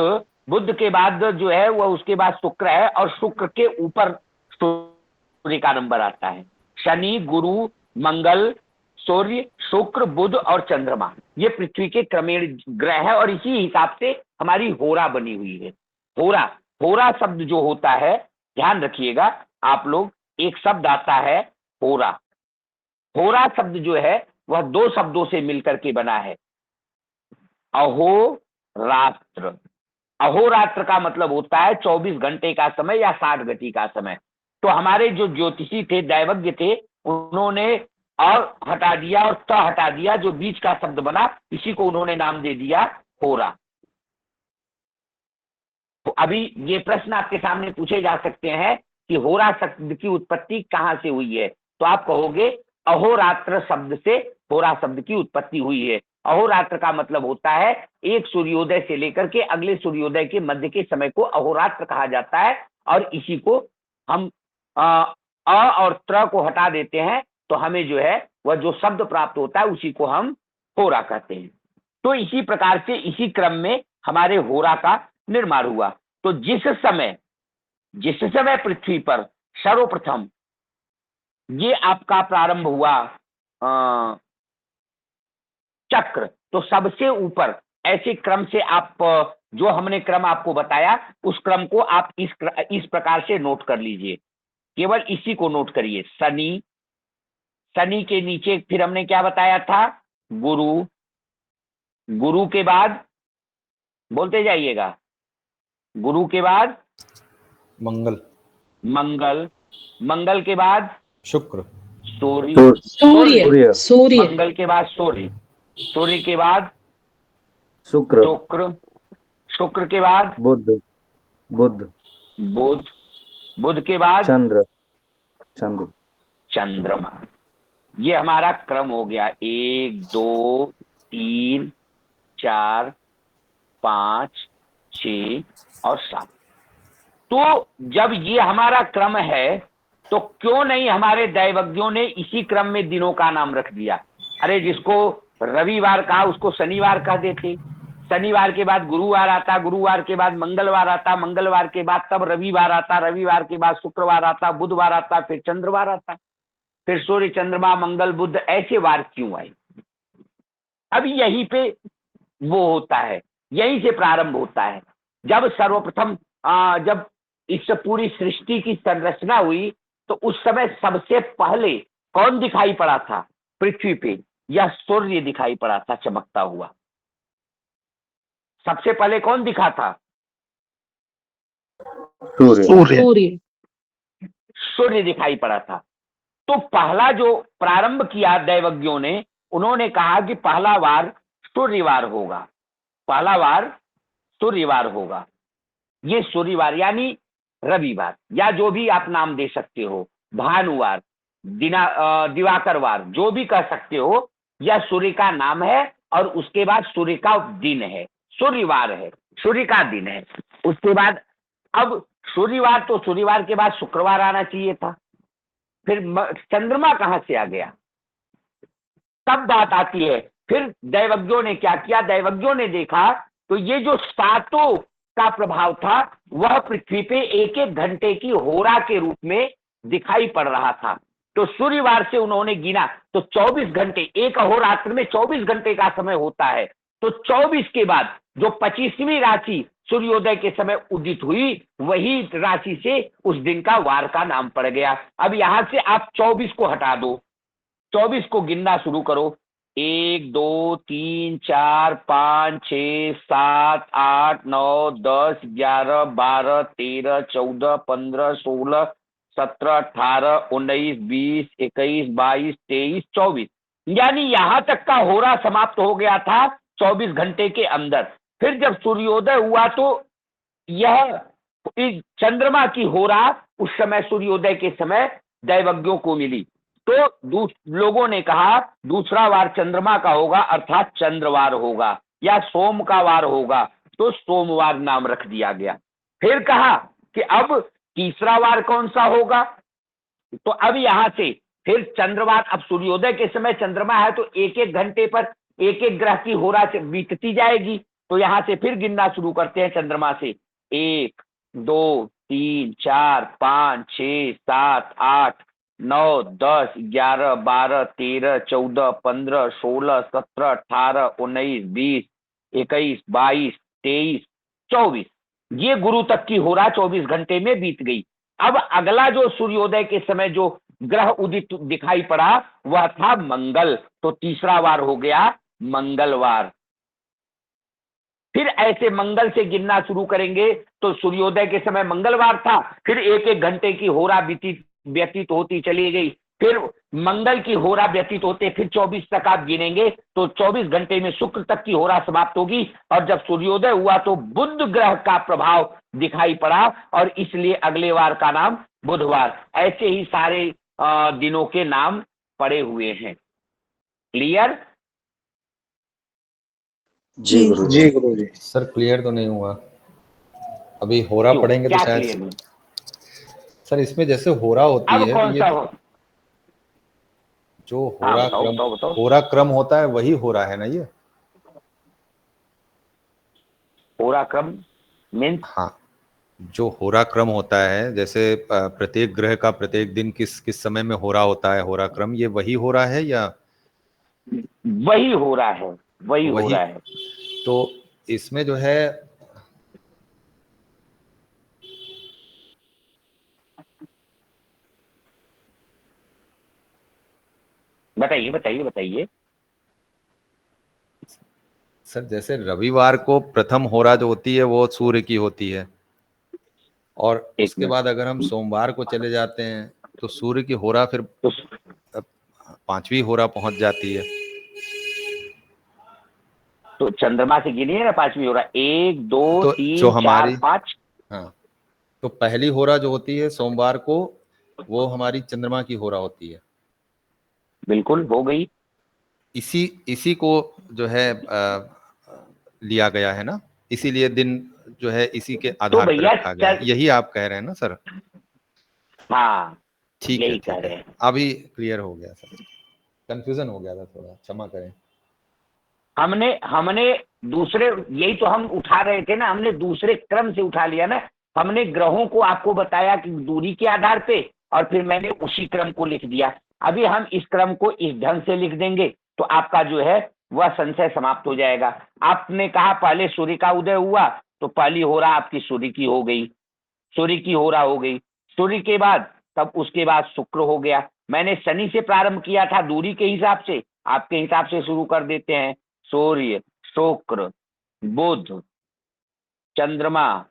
बुध के बाद जो है वह उसके बाद शुक्र है, और शुक्र के ऊपर सूर्य का नंबर आता है। शनि, गुरु, मंगल, सूर्य, शुक्र, बुध और चंद्रमा, ये पृथ्वी के क्रमेण ग्रह है। और इसी हिसाब से हमारी होरा बनी हुई है। होरा, होरा शब्द जो होता है, ध्यान रखिएगा आप लोग, एक शब्द आता है होरा। होरा शब्द जो है वह 2 शब्दों से मिलकर के बना है, अहोरात्र। अहोरात्र का मतलब होता है 24 घंटे का समय या 60 घटी का समय। तो हमारे जो ज्योतिषी थे, दैवज्ञ थे, उन्होंने और हटा दिया और त हटा दिया, जो बीच का शब्द बना, इसी को उन्होंने नाम दे दिया होरा। तो अभी ये प्रश्न आपके सामने पूछे जा सकते हैं कि होरा शब्द की उत्पत्ति कहां से हुई है, तो आप कहोगे अहोरात्र शब्द से होरा शब्द की उत्पत्ति हुई है। अहोरात्र का मतलब होता है एक सूर्योदय से लेकर के अगले सूर्योदय के मध्य के समय को अहोरात्र कहा जाता है। और इसी को हम अ और त्र को हटा देते हैं तो हमें जो है वह जो शब्द प्राप्त होता है उसी को हम होरा कहते हैं। तो इसी प्रकार से इसी क्रम में हमारे होरा का निर्माण हुआ। तो जिस समय पृथ्वी पर सर्वप्रथम ये आपका प्रारंभ हुआ चक्र, तो सबसे ऊपर ऐसे क्रम से आप जो हमने क्रम आपको बताया उस क्रम को आप इस प्रकार से नोट कर लीजिए। केवल इसी को नोट करिए। शनि, शनि के नीचे फिर हमने क्या बताया था, गुरु, गुरु के बाद बोलते जाइएगा, गुरु के बाद मंगल, मंगल, मंगल के बाद शुक्र, सूर्य, सूर्य, सूर्य, मंगल के बाद सूर्य, सूर्य के बाद शुक्र, शुक्र, शुक्र के बाद बुध, बुध, बुध, बुध के बाद चंद्र, चंद्र, चंद्रमा। ये हमारा क्रम हो गया 1 2 3 4 5 6 और 7। तो जब ये हमारा क्रम है तो क्यों नहीं हमारे दैवज्ञों ने इसी क्रम में दिनों का नाम रख दिया। अरे जिसको रविवार कहा उसको शनिवार कह देते, शनिवार के बाद गुरुवार आता, गुरुवार के बाद मंगलवार आता, मंगलवार के बाद तब रविवार आता, रविवार के बाद शुक्रवार आता, बुधवार आता, फिर चंद्रवार आता, फिर सूर्य, चंद्रमा, मंगल, बुध, ऐसे वार क्यों आए। अब यहीं पे वो होता है, यहीं से प्रारंभ होता है। जब सर्वप्रथम जब इस पूरी सृष्टि की संरचना हुई तो उस समय सबसे पहले कौन दिखाई पड़ा था पृथ्वी पे, यह सूर्य दिखाई पड़ा था चमकता हुआ। सबसे पहले कौन दिखा था, सूर्य, सूर्य दिखाई पड़ा था। तो पहला जो प्रारंभ किया दैवज्ञों ने, उन्होंने कहा कि पहला वार सूर्यवार होगा, पहला वार सूर्यवार होगा। ये सूर्यवार यानी रविवार या जो भी आप नाम दे सकते हो, भानुवार, दिवाकरवार, जो भी कह सकते हो, यह सूर्य का नाम है और उसके बाद सूर्य का दिन है, सूर्यवार है, सूर्य का दिन है। उसके बाद अब सूर्यवार, तो सूर्यवार के बाद शुक्रवार आना चाहिए था, फिर चंद्रमा कहां से आ गया, तब बात आती है। फिर दैवज्ञों ने क्या किया, दैवज्ञों ने देखा तो ये जो सातों का प्रभाव था वह पृथ्वी पे एक एक घंटे की होरा के रूप में दिखाई पड़ रहा था। तो सूर्यवार से उन्होंने गिना तो 24 घंटे, एक अहोरात्र में 24 घंटे का समय होता है। तो 24 के बाद जो 25वीं राशि सूर्योदय के समय उदित हुई, वही राशि से उस दिन का वार का नाम पड़ गया। अब यहां से आप 24 को हटा दो, 24 को गिनना शुरू करो, 1 2 3 4 5 6 7 8 9 10 11 12 13 14 15 16 17 18 19 20 21 22 23 24, यानी यहां तक का होरा समाप्त हो गया था 24 घंटे के अंदर। फिर जब सूर्योदय हुआ तो यह इस चंद्रमा की होरा उस समय सूर्योदय के समय दैवज्ञों को मिली। तो लोगों ने कहा दूसरा वार चंद्रमा का होगा, अर्थात चंद्रवार होगा या सोम का वार होगा, तो सोमवार नाम रख दिया गया। फिर कहा कि अब तीसरा वार कौन सा होगा, तो अब यहां से फिर चंद्रवार, अब सूर्योदय के समय चंद्रमा है तो एक एक घंटे पर एक एक ग्रह की होरा बीतती जाएगी। तो यहां से फिर गिनना शुरू करते हैं चंद्रमा से, 1 2 3 4 5 6 7 8 9 10 11 12 13 14 15 16 17 18 19 20 21 22 23 24, ये गुरु तक की होरा 24 घंटे में बीत गई। अब अगला जो सूर्योदय के समय जो ग्रह उदित दिखाई पड़ा वह था मंगल, तो तीसरा वार हो गया मंगलवार। फिर ऐसे मंगल से गिनना शुरू करेंगे तो सूर्योदय के समय मंगलवार था, फिर एक एक घंटे की होरा व्यतीत होती चली गई, फिर मंगल की होरा व्यतीत होते फिर 24 तक आप गिनेंगे तो 24 घंटे में शुक्र तक की होरा समाप्त होगी। और जब सूर्योदय हुआ तो बुध ग्रह का प्रभाव दिखाई पड़ा और इसलिए अगले वार का नाम बुधवार। ऐसे ही सारे दिनों के नाम पड़े हुए हैं। क्लियर? जी गुरु जी। जी गुरु जी। सर क्लियर तो नहीं हुआ, अभी होरा क्यों? पढ़ेंगे तो क्या शायद क्लियर नहीं? सर इसमें जैसे होरा होती अब है कौन तो सा ये हो? जो हाँ होरा बताओ क्रम, बताओ बताओ। होरा क्रम होता है वही होरा है ना ये? होरा क्रम मीन्स? हाँ, जो होरा क्रम होता है, जैसे प्रत्येक ग्रह का प्रत्येक दिन किस किस समय में होरा होता है, होरा क्रम, ये वही होरा है या? वही हो रहा है, वही हो वही। रहा है। तो इसमें जो है बताइए बताइए बताइए। सर जैसे रविवार को प्रथम होरा जो होती है वो सूर्य की होती है, और एक उसके मिनट। बाद अगर हम सोमवार को चले जाते हैं तो सूर्य की होरा फिर तो 5वीं होरा पहुंच जाती है। तो चंद्रमा से गिनिए ना 5वीं हो रहा है, 1 2 तो जो 3 4 हमारी, 5। हाँ, तो पहली होरा जो होती है सोमवार को वो हमारी चंद्रमा की होरा होती है। बिल्कुल हो गई। इसी इसी को जो है लिया गया है ना, इसीलिए दिन जो है इसी के तो आधार पर भैया रखा गया है, यही आप कह रहे हैं ना सर? हाँ ठीक है यही कह ठीक रहे है, हैं। अभी क्लियर हो गया सर, कंफ्यूजन हो गया था थोड़ा, क्षमा करें। हमने हमने दूसरे, यही तो हम उठा रहे थे ना, हमने दूसरे क्रम से उठा लिया ना। हमने ग्रहों को आपको बताया कि दूरी के आधार पे, और फिर मैंने उसी क्रम को लिख दिया। अभी हम इस क्रम को इस ढंग से लिख देंगे तो आपका जो है वह संशय समाप्त हो जाएगा। आपने कहा पहले सूर्य का उदय हुआ तो पहली होरा आपकी सूर्य की हो गई, सूर्य की होरा हो गई। सूर्य के बाद तब उसके बाद शुक्र हो गया। मैंने शनि से प्रारंभ किया था दूरी के हिसाब से, आपके हिसाब से शुरू कर देते हैं। सूर्य, शुक्र, बुध, चंद्रमा,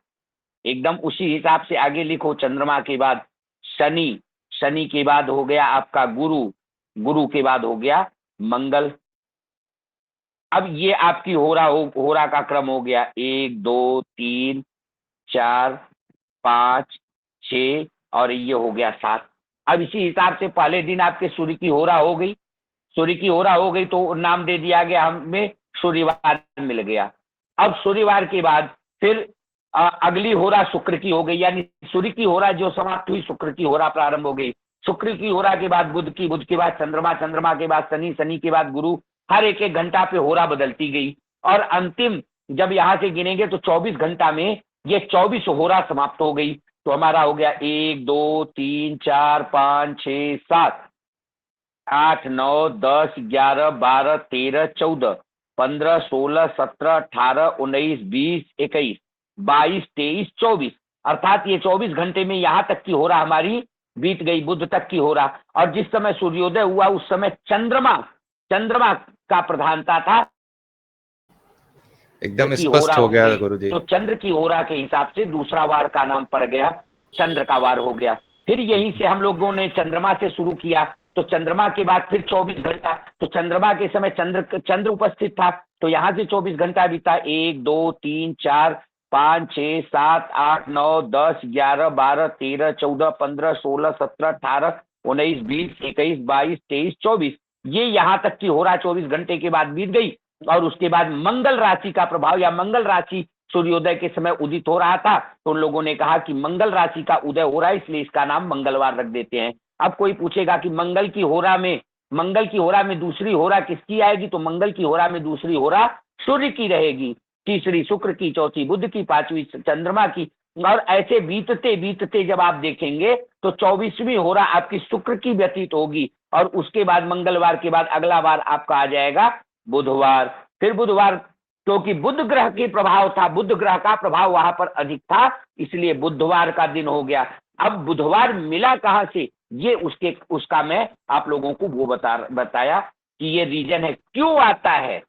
एकदम उसी हिसाब से आगे लिखो। चंद्रमा के बाद शनि, शनि के बाद हो गया आपका गुरु, गुरु के बाद हो गया मंगल। अब ये आपकी होरा का क्रम हो गया, 1 2 3 4 5 6 और ये हो गया 7। अब इसी हिसाब से पहले दिन आपके सूर्य की होरा हो गई, सूर्य की होरा हो गई तो नाम दे दिया गया हमें, सूर्यवार मिल गया। अब सूर्यवार के बाद फिर अगली होरा शुक्र की हो गई, यानी सूर्य की होरा जो समाप्त हुई शुक्र की होरा प्रारंभ हो गई। शुक्र की होरा के बाद बुध की, बुध के बाद चंद्रमा, चंद्रमा के बाद शनि, शनि के बाद गुरु, हर एक एक घंटा पे होरा बदलती गई। और अंतिम जब यहाँ से गिनेंगे तो 24 घंटा में ये 24 होरा समाप्त हो गई। तो हमारा हो गया 1 2 3 4 5 6 7 8 9 10 11 12 13 14 15 16 17 18 19 20 21 22 23 24, अर्थात ये 24 घंटे में यहाँ तक की होरा हमारी बीत गई, बुध तक की होरा। और जिस समय सूर्योदय हुआ उस समय चंद्रमा, चंद्रमा का प्रधानता था, एकदम स्पष्ट हो गया गुरुजी। तो चंद्र की होरा के हिसाब से दूसरा वार का नाम पड़ गया, चंद्र का वार हो गया। फिर यहीं से हम लोगों ने चंद्रमा से शुरू किया, तो चंद्रमा के बाद फिर 24 घंटा, तो चंद्रमा के समय चंद्र उपस्थित था, तो यहाँ से 24 घंटा बीता। 1 2 3 4 5 6 7 8 9 10 11 12 13 14 15 16 17 18 19 20 21 22 23 24, ये यहाँ तक की होरा 24 घंटे के बाद बीत गई। और उसके बाद मंगल राशि का प्रभाव, या मंगल राशि सूर्योदय के समय उदित हो रहा था, तो उन लोगों ने कहा कि मंगल राशि का उदय हो रहा है, इसलिए इसका नाम मंगलवार रख देते हैं। अब कोई पूछेगा कि मंगल की होरा में दूसरी होरा किसकी आएगी, तो मंगल की होरा में दूसरी होरा सूर्य की रहेगी, तीसरी शुक्र की, चौथी बुध की, पांचवी चंद्रमा की। और ऐसे बीतते बीतते जब आप देखेंगे तो 24वीं होरा आपकी शुक्र की व्यतीत होगी, और उसके बाद मंगलवार के बाद अगला बार आपका आ जाएगा बुधवार। फिर बुधवार, क्योंकि बुध ग्रह के प्रभाव था, बुध ग्रह का प्रभाव वहां पर अधिक था, इसलिए बुधवार का दिन हो गया। अब बुधवार मिला कहां से, ये उसका मैं आप लोगों को वो बताया कि ये रीजन है क्यों आता है।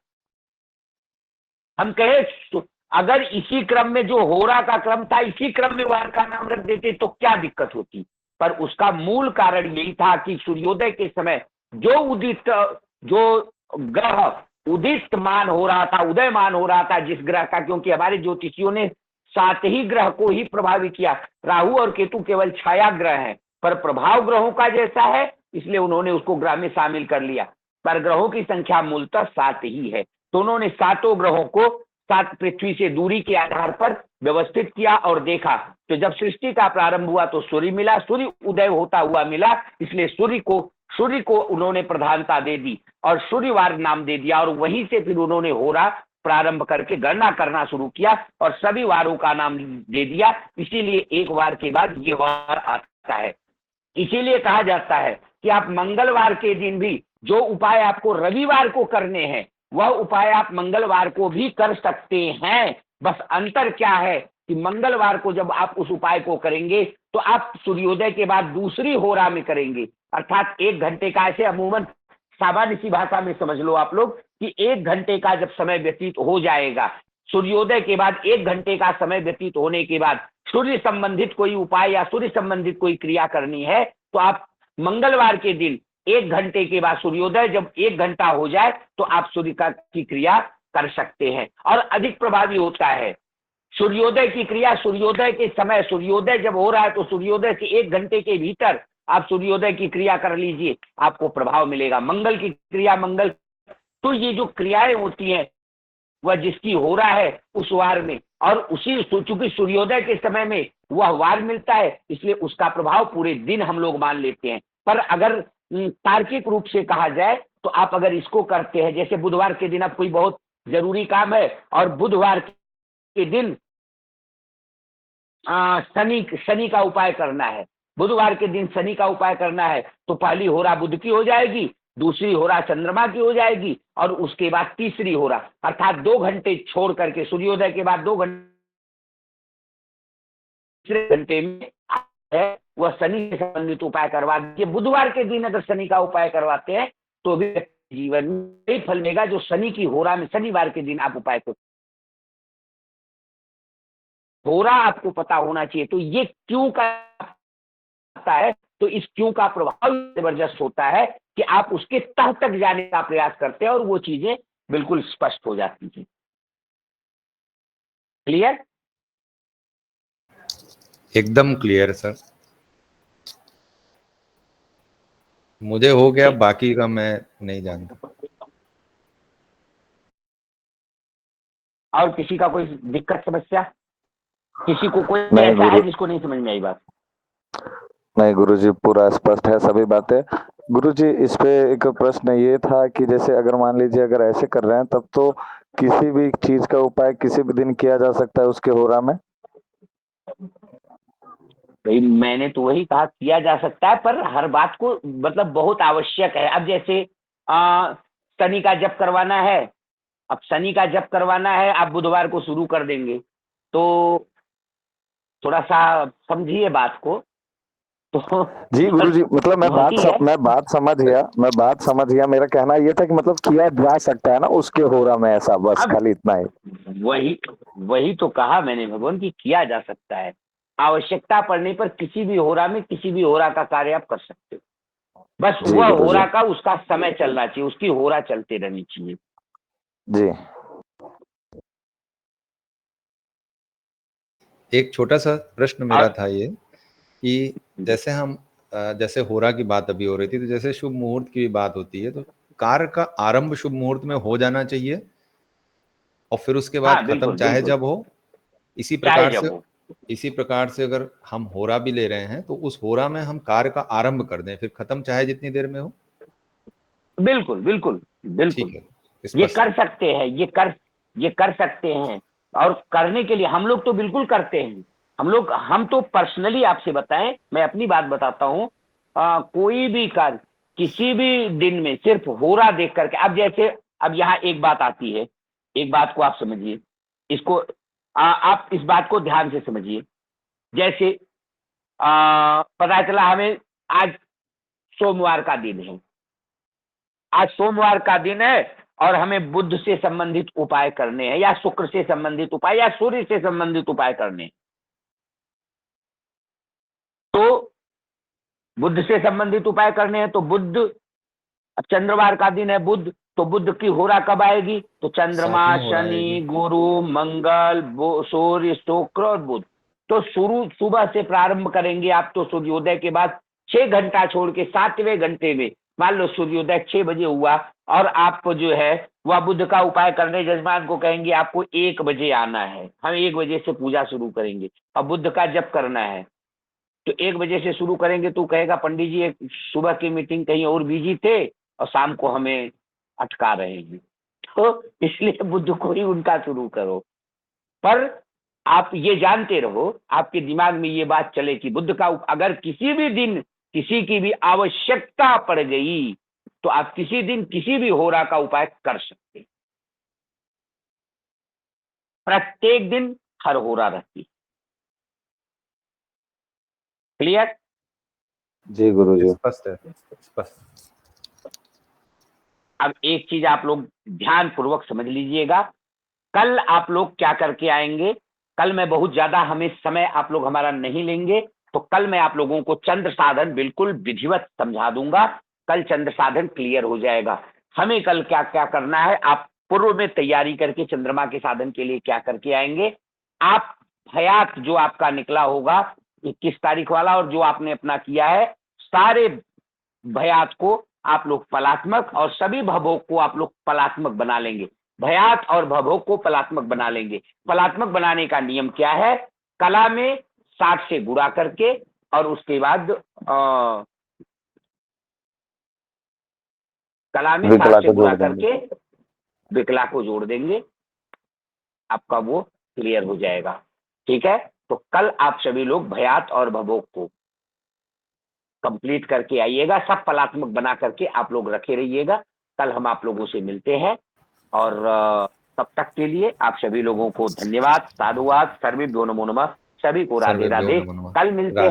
हम कहे अगर इसी क्रम में जो होरा का क्रम था, इसी क्रम में वार का नाम रख देते तो क्या दिक्कत होती, पर उसका मूल कारण यही था कि सूर्योदय के समय जो ग्रह उदीयमान हो रहा था, उदयमान हो रहा था जिस ग्रह का, क्योंकि हमारे ज्योतिषियों ने 7 ही ग्रह को ही प्रभावित किया, राहु और केतु केवल छाया ग्रह हैं, पर प्रभाव ग्रहों का जैसा है, इसलिए उन्होंने उसको ग्रह में शामिल कर लिया। पर ग्रहों की संख्या मूलतः 7 ही है, तो उन्होंने 7 ग्रहों को 7 पृथ्वी से दूरी के आधार पर व्यवस्थित किया और देखा। तो जब सृष्टि का प्रारंभ हुआ तो सूर्य मिला, सूर्य उदय होता हुआ मिला, इसलिए सूर्य को उन्होंने प्रधानता दे दी और सूर्यवार नाम दे दिया। और वहीं से फिर उन्होंने होरा प्रारंभ करके गणना करना शुरू किया और सभी वारों का नाम दे दिया। इसीलिए एक वार के बाद ये वार आता है। इसीलिए कहा जाता है कि आप मंगलवार के दिन भी जो उपाय आपको रविवार को करने हैं, वह उपाय आप मंगलवार को भी कर सकते हैं। बस अंतर क्या है कि मंगलवार को जब आप उस उपाय को करेंगे तो आप सूर्योदय के बाद दूसरी होरा में करेंगे, अर्थात 1 घंटे का, ऐसे अमूमन सामान्य सी भाषा में समझ लो आप लोग कि 1 घंटे का जब समय व्यतीत हो जाएगा, सूर्योदय के बाद 1 घंटे का समय व्यतीत होने के बाद सूर्य संबंधित कोई उपाय या सूर्य संबंधित कोई क्रिया करनी है, तो आप मंगलवार के दिन 1 घंटे के बाद सूर्योदय जब 1 घंटा हो जाए तो आप सूर्य की क्रिया कर सकते हैं और अधिक प्रभावी होता है। सूर्योदय की क्रिया सूर्योदय के समय, सूर्योदय जब हो रहा है तो सूर्योदय से 1 घंटे के भीतर आप सूर्योदय की क्रिया कर लीजिए, आपको प्रभाव मिलेगा। मंगल की क्रिया, मंगल, तो ये जो क्रियाएं होती हैं वह जिसकी हो रहा है उस वार में, और उसी चूंकि सूर्योदय के समय में वह वार मिलता है, इसलिए उसका प्रभाव पूरे दिन हम लोग मान लेते हैं। पर अगर तार्किक रूप से कहा जाए तो आप अगर इसको करते हैं, जैसे बुधवार के दिन अब कोई बहुत जरूरी काम है और बुधवार के दिन शनि का उपाय करना है, बुधवार के दिन शनि का उपाय करना है, तो पहली होरा बुध की हो जाएगी, दूसरी होरा चंद्रमा की हो जाएगी और उसके बाद तीसरी होरा, अर्थात 2 घंटे छोड़ करके सूर्योदय के बाद 2 घंटे में है वह शनि से संबंधित उपाय करवा दीजिए। बुधवार के दिन अगर शनि का उपाय करवाते हैं तो भी जीवन में फल मिलेगा जो शनि की होरा में शनिवार के दिन आप उपाय करो। होरा आपको पता होना चाहिए। तो ये क्यों का है, तो इस क्यों का प्रभाव जबरदस्त होता है कि आप उसके तह तक जाने का प्रयास करते हैं और वो चीजें बिल्कुल स्पष्ट हो जाती हैं। क्लियर? एकदम क्लियर सर। मुझे हो गया, बाकी का मैं नहीं जानता। और किसी का कोई दिक्कत समस्या, किसी को कोई नहीं ऐसा है गुरु, जिसको नहीं समझ में आई बात? नहीं गुरुजी, पूरा स्पष्ट है सभी बातें। गुरुजी, इस पे एक प्रश्न ये था कि जैसे अगर मान लीजिए अगर ऐसे कर रहे हैं तब तो किसी भी चीज का उपाय किसी भी दिन किया जा सकता है उसके होरा में? भाई मैंने तो वही कहा, किया जा सकता है, पर हर बात को मतलब बहुत आवश्यक है। अब जैसे शनि का जप करवाना है, अब शनि का जप करवाना है, आप बुधवार को शुरू कर देंगे, तो थोड़ा सा समझिए बात को। तो जी गुरुजी, मतलब होती है। मैं बात समझ गया। मेरा कहना ये था कि मतलब किया जा सकता है ना उसके होरा में, ऐसा बस अब खाली इतना ही। वही वही तो कहा मैंने भगवान की, किया जा सकता है। आवश्यकता पड़ने पर किसी भी होरा में किसी भी होरा का कार्य आप कर सकते हो। बस जी वह गुरुजी। होरा का उसका समय चलना चाहिए, उसकी होरा चलते रहनी चाहिए। जी एक छोटा सा प्रश्न मेरा और था ये कि जैसे हम जैसे होरा की बात अभी हो रही थी, तो जैसे शुभ मुहूर्त की बात होती है, तो कार्य का आरंभ शुभ मुहूर्त में हो जाना चाहिए और फिर उसके बाद हाँ खत्म बिल्कुल चाहे बिल्कुल, जब हो। इसी चाहे प्रकार जब से हो। इसी प्रकार से अगर हम होरा भी ले रहे हैं तो उस होरा में हम कार्य का आरंभ कर दें, फिर खत्म चाहे जितनी देर में हो। बिल्कुल बिल्कुल बिल्कुल, ठीक है, ये स्पष्ट कर है। सकते हैं, ये कर सकते हैं। और करने के लिए हम लोग तो बिल्कुल करते हैं। हम तो पर्सनली आपसे बताएं, मैं अपनी बात बताता हूँ। कोई भी कार्य किसी भी दिन में सिर्फ होरा देख करके, अब जैसे अब यहाँ एक बात आती है, एक बात को आप समझिए, इसको आप इस बात को ध्यान से समझिए। जैसे पता चला हमें आज सोमवार का दिन है, आज सोमवार का दिन है और हमें बुध से संबंधित उपाय करने हैं, या शुक्र से संबंधित उपाय, या सूर्य से संबंधित उपाय करने हैं। तो बुध से संबंधित उपाय करने हैं तो बुध, अब चंद्रवार का दिन है बुध, तो बुध की होरा कब आएगी? तो चंद्रमा, सातवीं होरा आएगी। शनि, गुरु, मंगल, सूर्य, शुक्र और बुध। तो शुरू सुबह से प्रारंभ करेंगे आप, तो सूर्योदय के बाद 6 घंटा छोड़ के 7वें घंटे में, मान लो सूर्योदय 6 बजे हुआ और आप जो है वह बुध का उपाय करने जजमान को कहेंगे आपको 1 बजे आना है, हम 1 बजे से पूजा शुरू करेंगे और बुध का जप करना है। तो 1 बजे से शुरू करेंगे तो कहेगा पंडित जी एक सुबह की मीटिंग कहीं और बिजी थे और शाम को हमें अटका रहे हैं, तो इसलिए बुध को ही उनका शुरू करो। पर आप ये जानते रहो, आपके दिमाग में ये बात चले कि बुध का अगर किसी भी दिन किसी की भी आवश्यकता पड़ गई तो आप किसी दिन किसी भी होरा का उपाय कर सकते हैं। प्रत्येक दिन हर होरा रहती। क्लियर? जी गुरुजी। स्पष्ट है, स्पष्ट। अब एक चीज आप लोग ध्यान पूर्वक समझ लीजिएगा, कल आप लोग क्या करके आएंगे। कल मैं बहुत ज्यादा, हमें समय आप लोग हमारा नहीं लेंगे, तो कल मैं आप लोगों को चंद्र साधन बिल्कुल विधिवत समझा दूंगा। कल चंद्र साधन क्लियर हो जाएगा। हमें कल क्या क्या करना है, आप पूर्व में तैयारी करके चंद्रमा के साधन के लिए क्या करके आएंगे। आप हयात जो आपका निकला होगा 21 तारीख वाला, और जो आपने अपना किया है, सारे भयात को आप लोग पलात्मक और सभी भवों को आप लोग पलात्मक बना लेंगे। भयात और भवों को पलात्मक बना लेंगे। पलात्मक बनाने का नियम क्या है? कला में 60 से गुणा करके, और उसके बाद कला में 60 विकला से को गुणा जोड़ देंगे। करके विकला को जोड़ देंगे, आपका वो क्लियर हो जाएगा। ठीक है, तो कल आप सभी लोग भयात और भवों को कंप्लीट करके आइएगा, सब पलात्मक बना करके आप लोग रखे रहिएगा। कल हम आप लोगों से मिलते हैं, और तब तक के लिए आप सभी लोगों को धन्यवाद, साधुवाद, सर्वे नमो नमः, सभी को राधे सर्वेभ्यो राधे। नमो नमः। कल मिलते हैं।